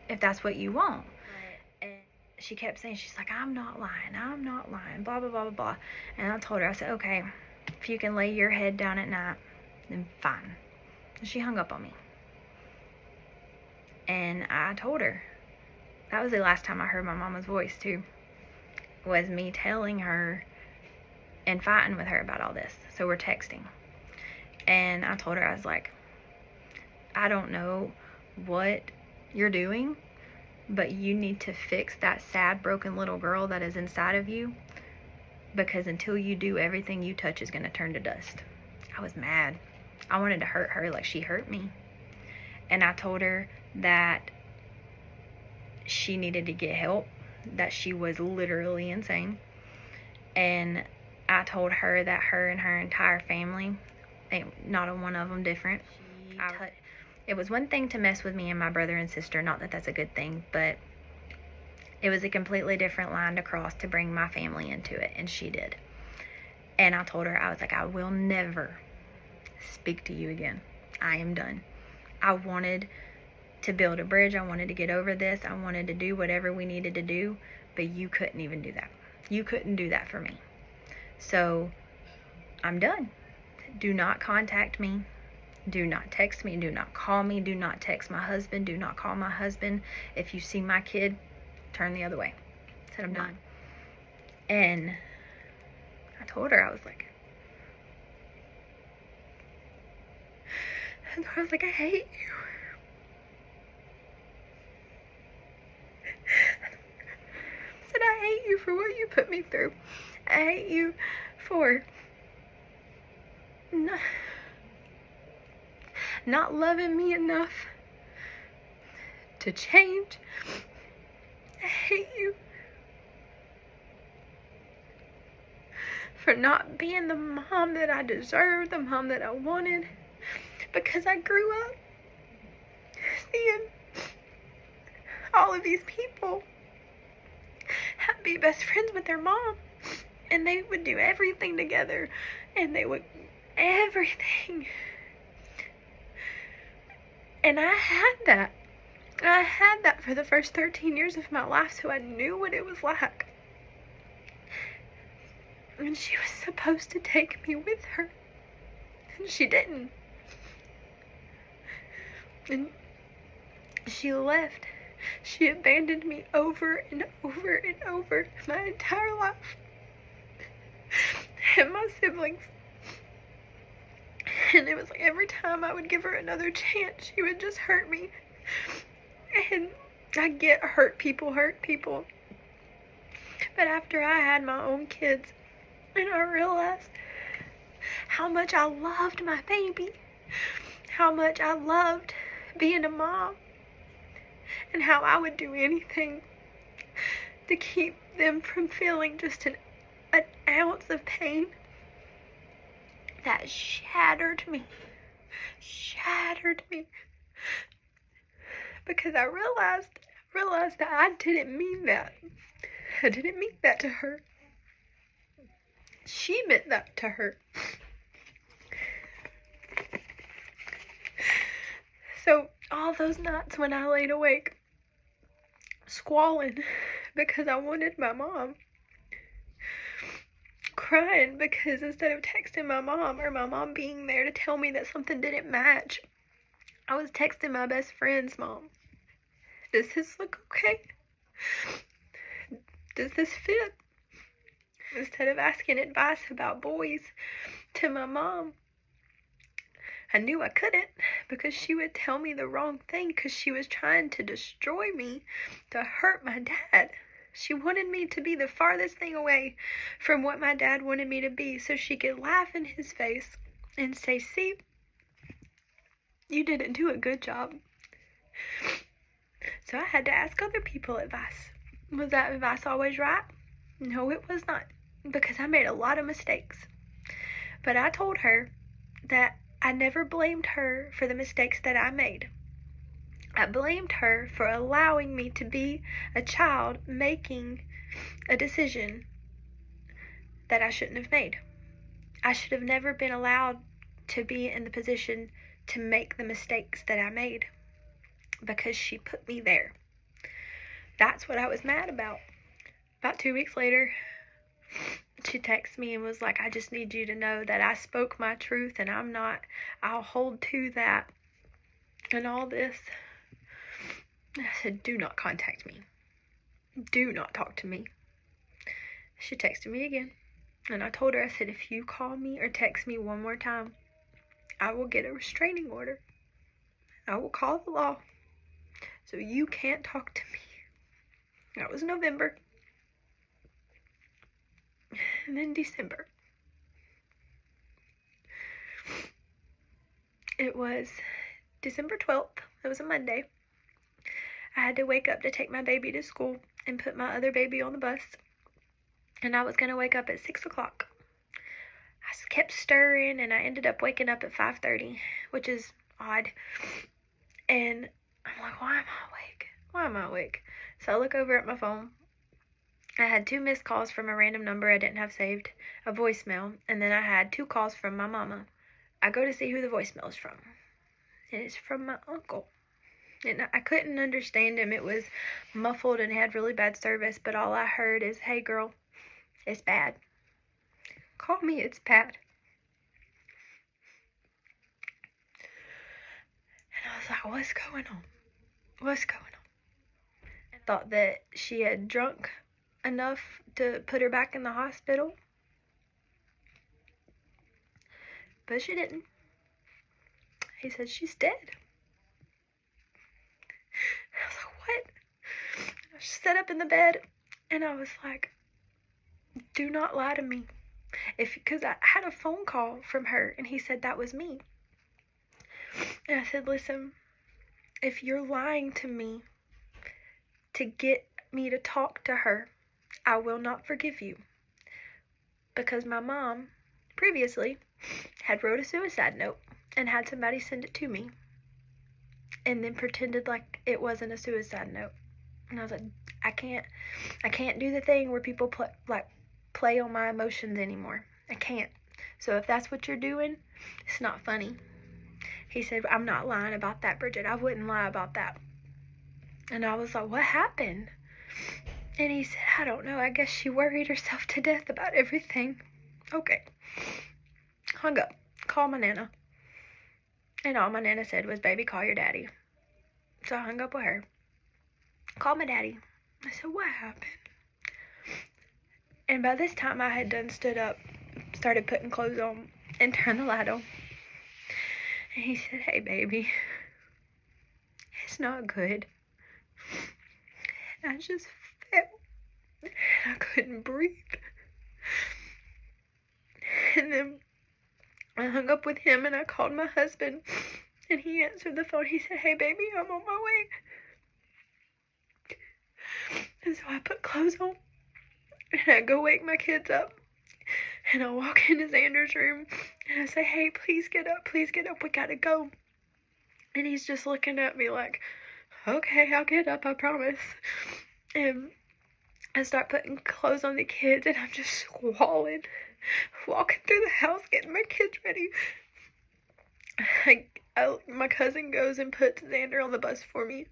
Speaker 1: if that's what you want. Right. And she kept saying, she's like, I'm not lying, blah, blah, blah, blah, blah. And I told her, I said, okay, if you can lay your head down at night, then fine. And she hung up on me. And I told her, that was the last time I heard my mama's voice too, was me telling her and fighting with her about all this. So we're texting. And I told her, I was like, I don't know what you're doing, but you need to fix that sad, broken little girl that is inside of you, because until you do, everything you touch is going to turn to dust. I was mad. I wanted to hurt her like she hurt me. And I told her that she needed to get help, that she was literally insane. And I told her that her and her entire family, ain't not a one of them different. It was one thing to mess with me and my brother and sister, not that that's a good thing, but it was a completely different line to cross to bring my family into it, and she did. And I told her, I was like, I will never speak to you again. I am done. I wanted to build a bridge. I wanted to get over this. I wanted to do whatever we needed to do, but you couldn't even do that. You couldn't do that for me. So I'm done. Do not contact me. Do not text me. Do not call me. Do not text my husband. Do not call my husband. If you see my kid, turn the other way. I said, I'm done. And I told her, I was like, I hate you. I said, I hate you for what you put me through. I hate you for not loving me enough to change. I hate you for not being the mom that I deserved, the mom that I wanted, because I grew up seeing all of these people be best friends with their mom, and they would do everything together, and they would everything. And I had that for the first 13 years of my life, so I knew what it was like. And she was supposed to take me with her, and she didn't. And she left. She abandoned me over and over and over my entire life. And my siblings. And it was like every time I would give her another chance, she would just hurt me. And I get hurt people. But after I had my own kids, and I realized how much I loved my baby, how much I loved being a mom, and how I would do anything to keep them from feeling just an ounce of pain, that shattered me. because I realized that I didn't mean that. I didn't mean that to her. She meant that to her. So all those nights when I laid awake squalling because I wanted my mom, crying because instead of texting my mom or my mom being there to tell me that something didn't match, I was texting my best friend's mom. Does this look okay? Does this fit? Instead of asking advice about boys to my mom, I knew I couldn't because she would tell me the wrong thing because she was trying to destroy me, to hurt my dad. She wanted me to be the farthest thing away from what my dad wanted me to be so she could laugh in his face and say, see, you didn't do a good job. So I had to ask other people advice. Was that advice always right? No, it was not, because I made a lot of mistakes. But I told her that I never blamed her for the mistakes that I made. I blamed her for allowing me to be a child making a decision that I shouldn't have made. I should have never been allowed to be in the position to make the mistakes that I made because she put me there. That's what I was mad about. About 2 weeks later, she texted me and was like, I just need you to know that I spoke my truth and I'll hold to that and all this. And I said, do not contact me. Do not talk to me. She texted me again. And I told her, I said, if you call me or text me one more time, I will get a restraining order. I will call the law. So you can't talk to me. That was November. And then December. It was December 12th. It was a Monday. I had to wake up to take my baby to school and put my other baby on the bus. And I was going to wake up at 6 o'clock. I kept stirring and I ended up waking up at 5:30, which is odd. And I'm like, why am I awake? Why am I awake? So I look over at my phone. I had 2 missed calls from a random number I didn't have saved, a voicemail, and then I had 2 calls from my mama. I go to see who the voicemail is from, and it's from my uncle. And I couldn't understand him. It was muffled and had really bad service, but all I heard is, hey girl, it's bad. Call me, it's bad. And I was like, what's going on? What's going on? I thought that she had drunk enough to put her back in the hospital, but she didn't. He said she's dead. I was like, what? I sat up in the bed and I was like, do not lie to me. Because I had a phone call from her and he said that was me. And I said, listen, if you're lying to me to get me to talk to her, I will not forgive you. Because my mom previously had wrote a suicide note and had somebody send it to me and then pretended like it wasn't a suicide note. And I was like, I can't do the thing where people play on my emotions anymore. I can't. So if that's what you're doing, it's not funny. He said, I'm not lying about that, Bridget. I wouldn't lie about that. And I was like, what happened? And he said, I don't know. I guess she worried herself to death about everything. Okay. Hung up. Called my Nana. And all my Nana said was, baby, call your daddy. So I hung up with her. Called my daddy. I said, what happened? And by this time I had done stood up, started putting clothes on, and turned the light on. And he said, hey, baby, it's not good. I just fell. I couldn't breathe. And then I hung up with him and I called my husband. And he answered the phone. He said, hey, baby, I'm on my way. And so I put clothes on. And I go wake my kids up. And I walk into Xander's room. And I say, hey, please get up. Please get up. We gotta go. And he's just looking at me like, okay, I'll get up, I promise. And I start putting clothes on the kids, and I'm just squalling, walking through the house, getting my kids ready. My cousin goes and puts Xander on the bus for me.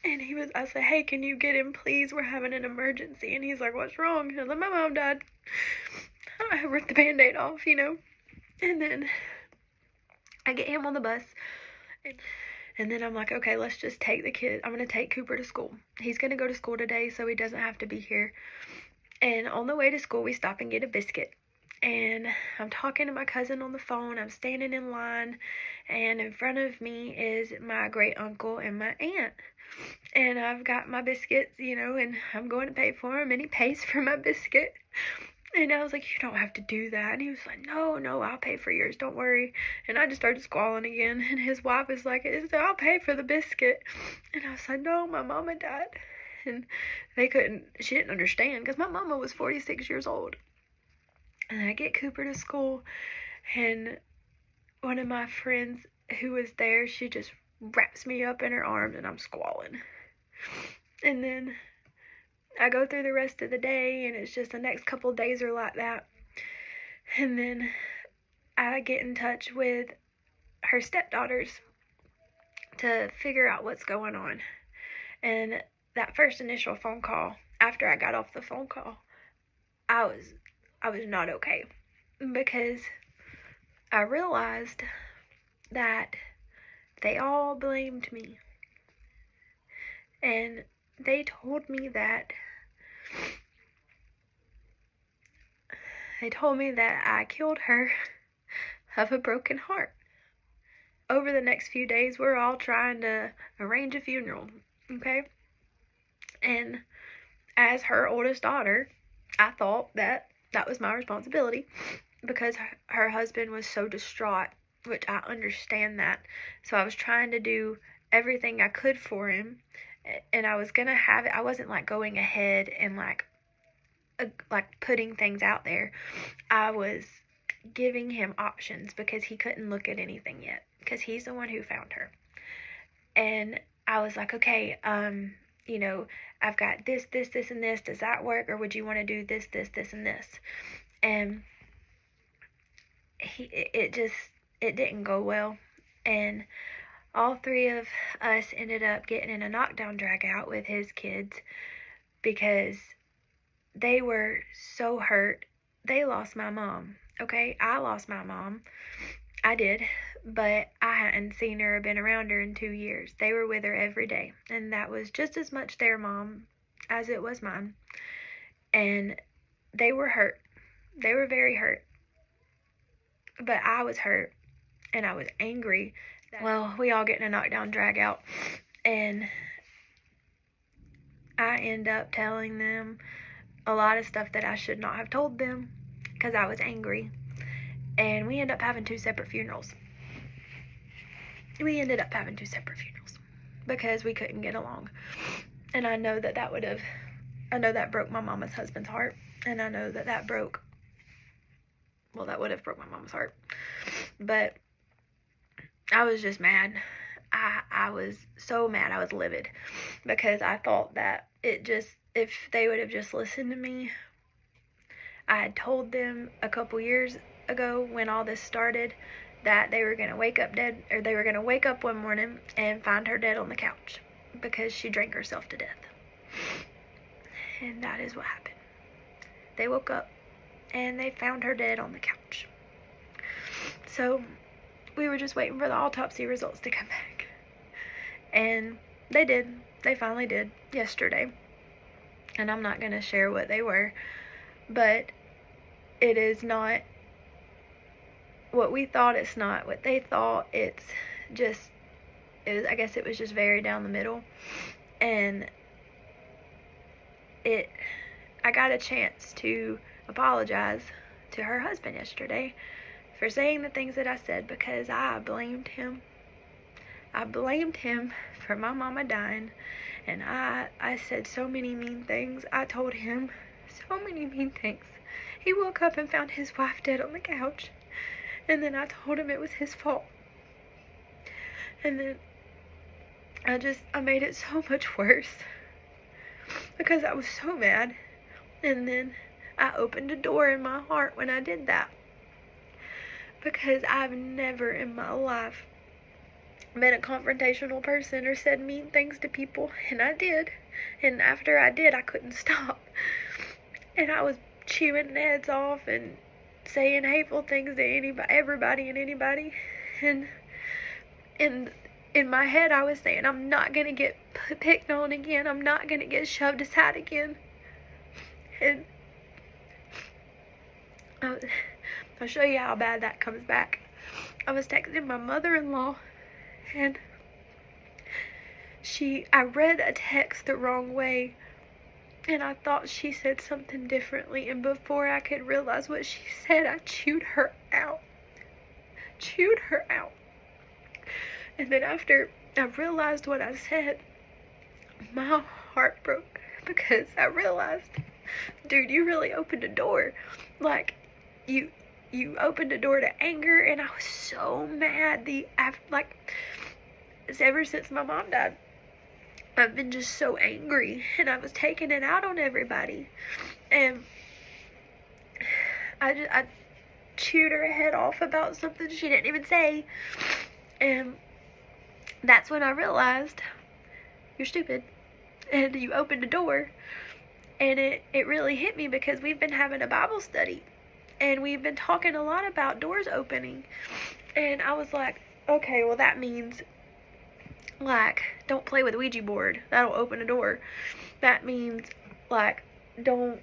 Speaker 1: And I said, hey, can you get him, please? We're having an emergency. And he's like, what's wrong? And I was like, my mom died. I ripped the Band-Aid off, And then I get him on the bus. And then I'm like, okay, let's just take the kid. I'm going to take Cooper to school. He's going to go to school today, so he doesn't have to be here. And on the way to school, we stop and get a biscuit. And I'm talking to my cousin on the phone. I'm standing in line. And in front of me is my great uncle and my aunt. And I've got my biscuits, and I'm going to pay for him. And he pays for my biscuit. And I was like, you don't have to do that. And he was like, no, I'll pay for yours. Don't worry. And I just started squalling again. And his wife was like, I'll pay for the biscuit. And I was like, no, my mama died. And she didn't understand because my mama was 46 years old. And I get Cooper to school. And one of my friends who was there, she just wraps me up in her arms and I'm squalling. And then I go through the rest of the day, and it's just the next couple days are like that. And then I get in touch with her stepdaughters to figure out what's going on. And that first initial phone call, after I got off the phone call, I was not okay, because I realized that they all blamed me. And they told me that I killed her of a broken heart. Over the next few days, we're all trying to arrange a funeral, okay? And as her oldest daughter, I thought that was my responsibility, because her husband was so distraught, which I understand that. So I was trying to do everything I could for him. And I was gonna have it. I wasn't going ahead and like putting things out there. I was giving him options because he couldn't look at anything yet, because he's the one who found her. And I was like, okay, I've got this, and this. Does that work? Or would you want to do this, and this? And it didn't go well. And all three of us ended up getting in a knockdown dragout with his kids, because they were so hurt. They lost my mom, okay? I lost my mom. I did, but I hadn't seen her or been around her in 2 years. They were with her every day, and that was just as much their mom as it was mine. And they were hurt. They were very hurt. But I was hurt, and I was angry. Well, we all get in a knockdown dragout, and I end up telling them a lot of stuff that I should not have told them, because I was angry. And we end up having 2 separate funerals. We ended up having 2 separate funerals because we couldn't get along. And I know that broke my mama's husband's heart. And I know that would have broke my mama's heart. But I was just mad. I was so mad. I was livid, because I thought that if they would have just listened to me. I had told them a couple years ago, when all this started, that they were going to wake up dead, or they were going to wake up one morning and find her dead on the couch because she drank herself to death. And that is what happened. They woke up and they found her dead on the couch. So we were just waiting for the autopsy results to come back. And they did. They finally did yesterday. And I'm not going to share what they were, but it is not what we thought. It's not what they thought. I guess it was just very down the middle. And I got a chance to apologize to her husband yesterday for saying the things that I said, because I blamed him. I blamed him for my mama dying, and I said so many mean things. I told him so many mean things. He woke up and found his wife dead on the couch, and then I told him it was his fault. And then I made it so much worse because I was so mad. And then I opened a door in my heart when I did that, because I've never in my life been a confrontational person or said mean things to people, and I did. And after I did, I couldn't stop. And I was chewing heads off and saying hateful things to everybody and anybody. And in my head, I was saying, I'm not going to get picked on again. I'm not going to get shoved aside again. And I'll show you how bad that comes back. I was texting my mother-in-law, and I read a text the wrong way, and I thought she said something differently, and before I could realize what she said, I chewed her out. And then after I realized what I said, my heart broke, because I realized, dude, you really opened a door. Like, you opened a door to anger, and I was so mad. Ever since my mom died, I've been just so angry, and I was taking it out on everybody. And I chewed her head off about something she didn't even say. And that's when I realized, you're stupid. And you opened a door. And it really hit me, because we've been having a Bible study. And we've been talking a lot about doors opening. And I was like, okay, well, that means, like, don't play with a Ouija board. That'll open a door. That means, like, don't,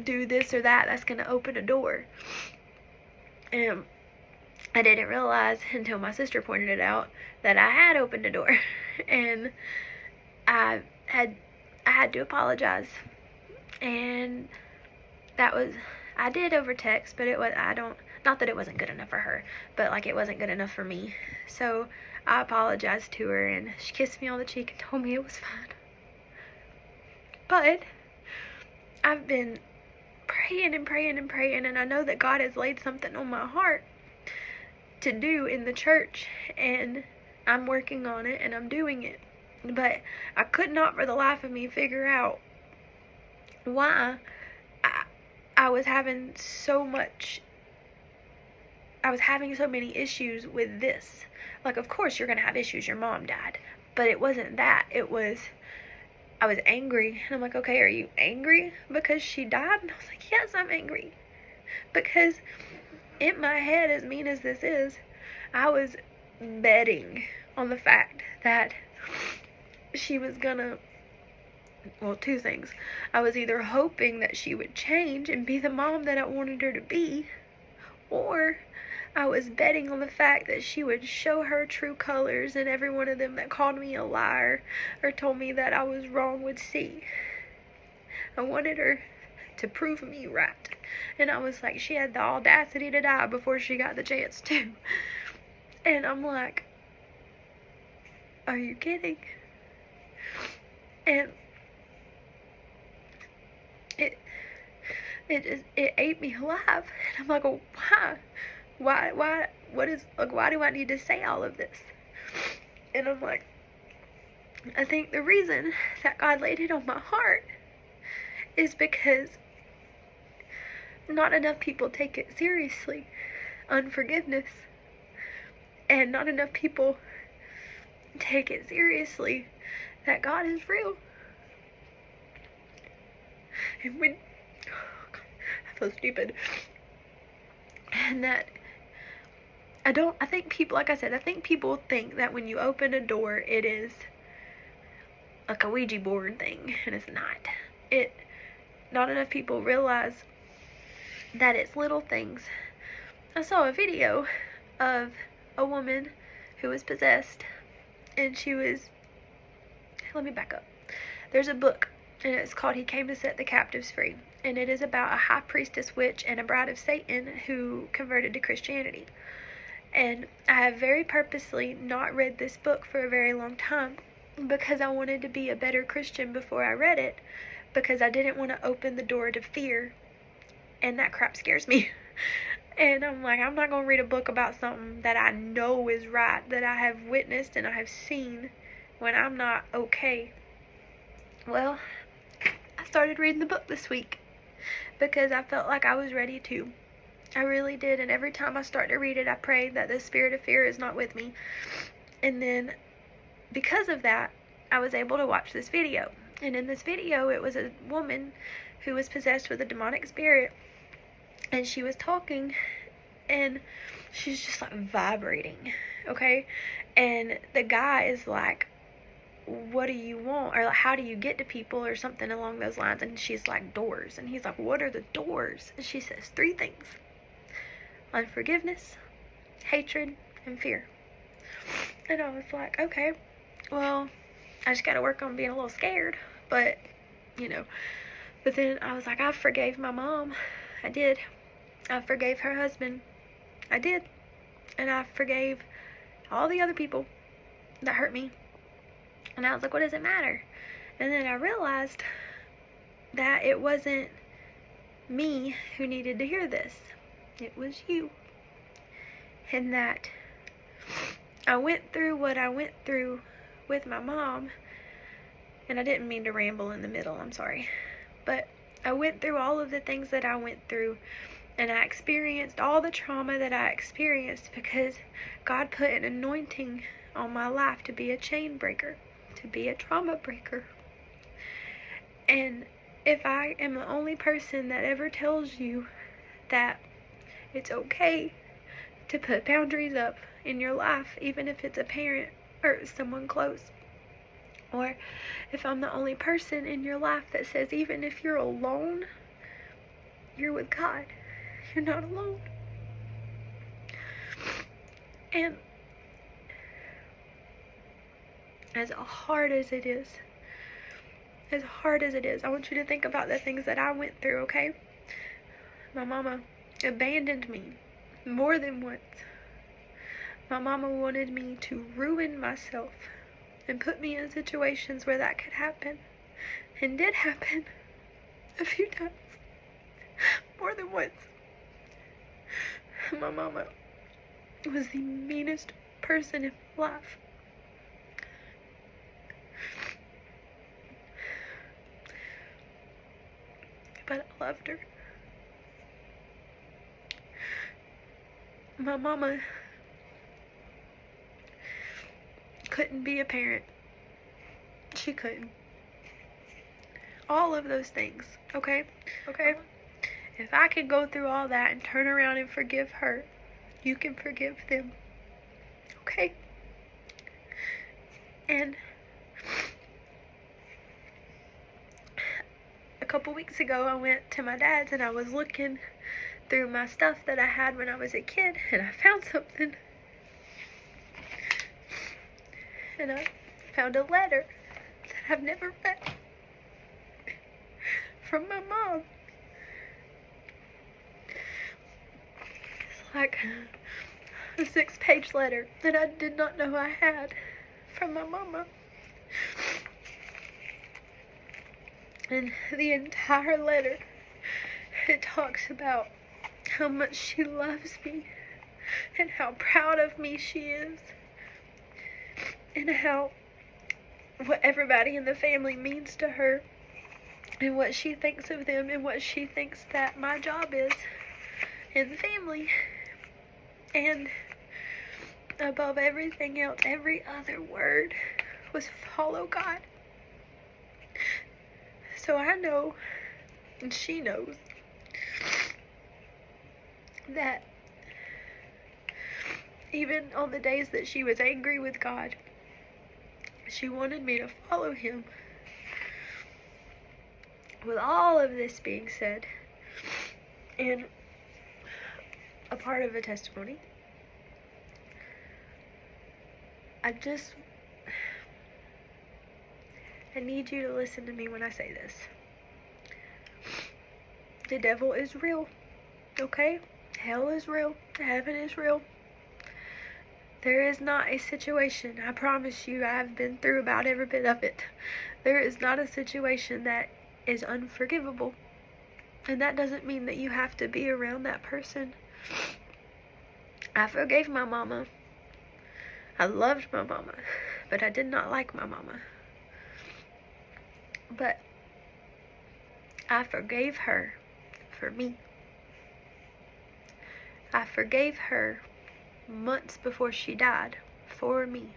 Speaker 1: do this or that. That's going to open a door. And I didn't realize until my sister pointed it out that I had opened a door. And I had to apologize. And I did over text, but not that it wasn't good enough for her, but like it wasn't good enough for me. So I apologized to her, and she kissed me on the cheek and told me it was fine. But I've been praying and praying and praying, and I know that God has laid something on my heart to do in the church, and I'm working on it, and I'm doing it. But I could not for the life of me figure out why I was having so many issues with this. Like, of course you're going to have issues. Your mom died. But it wasn't that. I was angry. And I'm like, okay, are you angry because she died? And I was like, yes, I'm angry. Because in my head, as mean as this is, I was betting on the fact that she was gonna, well, two things. I was either hoping that she would change and be the mom that I wanted her to be, or I was betting on the fact that she would show her true colors, and every one of them that called me a liar or told me that I was wrong would see. I wanted her to prove me right. And I was like, she had the audacity to die before she got the chance to. And I'm like, are you kidding? And it ate me alive. And I'm like, oh, why do I need to say all of this? And I'm like, I think the reason that God laid it on my heart is because not enough people take it seriously. Unforgiveness. And not enough people take it seriously that God is real. And when, oh God, I feel stupid. And that I think people, like I said, I think people think that when you open a door, it is like a Ouija board thing, and it's not. Not enough people realize that it's little things. I saw a video of a woman who was possessed, and let me back up. There's a book, and it's called He Came to Set the Captives Free, and it is about a high priestess witch and a bride of Satan who converted to Christianity. And I have very purposely not read this book for a very long time, because I wanted to be a better Christian before I read it, because I didn't want to open the door to fear, and that crap scares me. And I'm like, I'm not going to read a book about something that I know is right, that I have witnessed and I have seen when I'm not okay. Well, I started reading the book this week because I felt like I was ready to. I really did. And every time I start to read it, I pray that the spirit of fear is not with me. And then because of that, I was able to watch this video. And in this video, it was a woman who was possessed with a demonic spirit. And she was talking, and she's just like vibrating, okay? And the guy is like, what do you want? Or like, how do you get to people, or something along those lines? And she's like, doors. And he's like, what are the doors? And she says 3 things: unforgiveness, hatred, and fear. And I was like, okay, well, I just gotta work on being a little scared, but, you know. But then I was like, I forgave my mom. I did. I forgave her husband. I did. And I forgave all the other people that hurt me. And I was like, what does it matter? And then I realized that it wasn't me who needed to hear this. It was you. And that I went through what I went through with my mom. And I didn't mean to ramble in the middle, I'm sorry. But I went through all of the things that I went through. And I experienced all the trauma that I experienced because God put an anointing on my life to be a chain breaker, to be a trauma breaker. And if I am the only person that ever tells you that it's okay to put boundaries up in your life, even if it's a parent or someone close, or if I'm the only person in your life that says even if you're alone, you're with God. You're not alone. And as hard as it is, I want you to think about the things that I went through, okay? My mama abandoned me more than once. My mama wanted me to ruin myself and put me in situations where that could happen. And did happen a few times. More than once. My mama was the meanest person in my life. But I loved her. My mama couldn't be a parent. She couldn't. All of those things, okay? Okay? If I could go through all that and turn around and forgive her, you can forgive them. Okay? And a couple weeks ago, I went to my dad's and I was looking through my stuff that I had when I was a kid, and I found something. And I found a letter that I've never read from my mom. It's like a 6-page letter that I did not know I had from my mama. And the entire letter, it talks about how much she loves me and how proud of me she is, and how what everybody in the family means to her, and what she thinks of them, and what she thinks that my job is in the family. And above everything else, every other word was follow God. So I know, and she knows, that even on the days that she was angry with God, she wanted me to follow him. With all of this being said, and a part of a testimony, I need you to listen to me when I say this. The devil is real, okay? Hell is real. Heaven is real. There is not a situation, I promise you, I've been through about every bit of it. There is not a situation that is unforgivable. And that doesn't mean that you have to be around that person I forgave my mama. I loved my mama, but I did not like my mama. But I forgave her for me. I forgave her months before she died for me.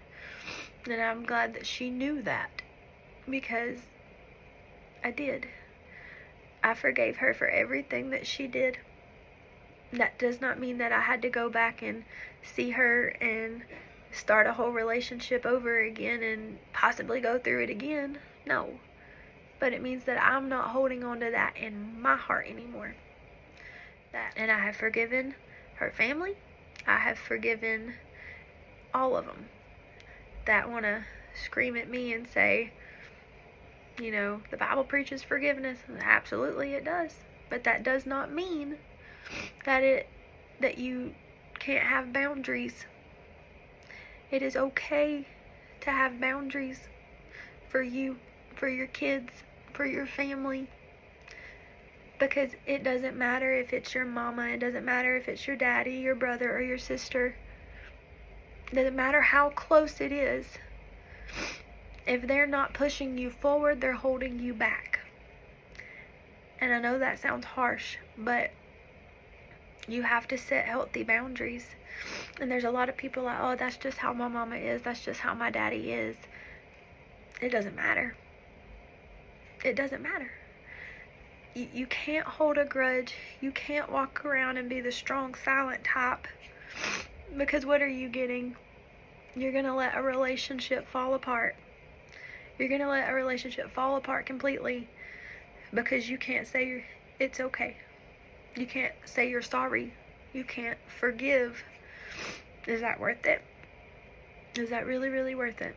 Speaker 1: And I'm glad that she knew that, because I did. I forgave her for everything that she did. That does not mean that I had to go back and see her and start a whole relationship over again and possibly go through it again. No. But it means that I'm not holding on to that in my heart anymore. And I have forgiven her family. I have forgiven all of them that want to scream at me and say, you know, the Bible preaches forgiveness. Absolutely it does. But that does not mean that you can't have boundaries. It is okay to have boundaries for you, for your kids, for your family. Because it doesn't matter if it's your mama, it doesn't matter if it's your daddy, your brother, or your sister. It doesn't matter how close it is. If they're not pushing you forward, they're holding you back. And I know that sounds harsh, but you have to set healthy boundaries. And there's a lot of people like, oh, that's just how my mama is. That's just how my daddy is. It doesn't matter. It doesn't matter. You can't hold a grudge. You can't walk around and be the strong, silent type. Because what are you getting? You're going to let a relationship fall apart. You're going to let a relationship fall apart completely because you can't say it's okay. You can't say you're sorry. You can't forgive. Is that worth it? Is that really, really worth it?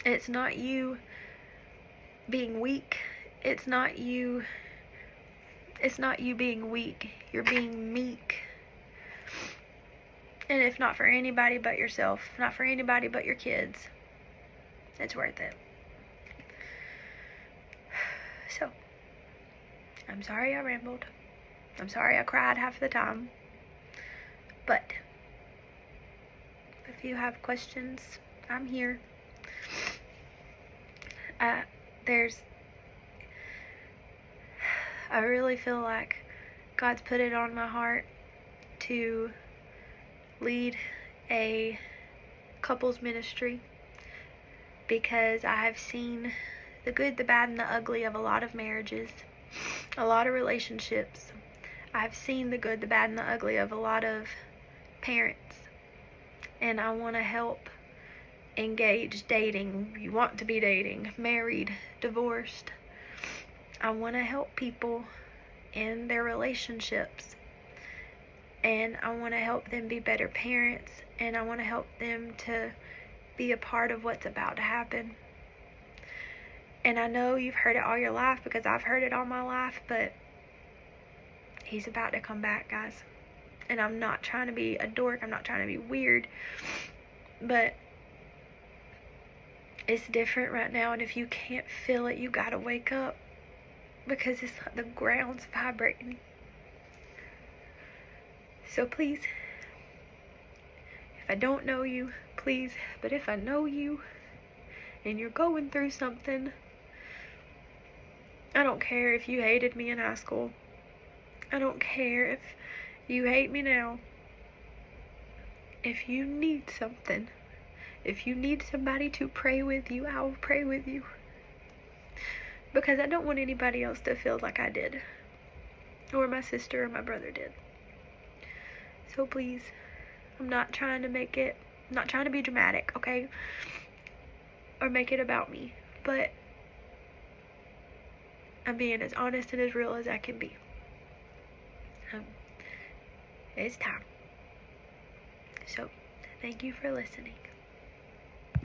Speaker 1: It's not you being weak. It's not you being weak. You're being meek. And if not for anybody but yourself, not for anybody but your kids, it's worth it. So, I'm sorry I rambled. I'm sorry I cried half the time. But if you have questions, I'm here. I really feel like God's put it on my heart to lead a couples ministry, because I have seen the good, the bad, and the ugly of a lot of marriages, a lot of relationships. I've seen the good, the bad, and the ugly of a lot of parents, and I want to help engaged, dating, you want to be dating, married, divorced. I want to help people in their relationships, and I want to help them be better parents, and I want to help them to be a part of what's about to happen. And I know you've heard it all your life, because I've heard it all my life, but He's about to come back, guys. And I'm not trying to be a dork, I'm not trying to be weird, but it's different right now, and if you can't feel it, you gotta wake up, because it's like the ground's vibrating. So please, if I don't know you, please, but if I know you and you're going through something, I don't care if you hated me in high school. I don't care if you hate me now. If you need something, if you need somebody to pray with you, I will pray with you. Because I don't want anybody else to feel like I did, or my sister or my brother did. So please, I'm not trying to be dramatic, okay? Or make it about me. But I'm being as honest and as real as I can be. It's time. So, thank you for listening.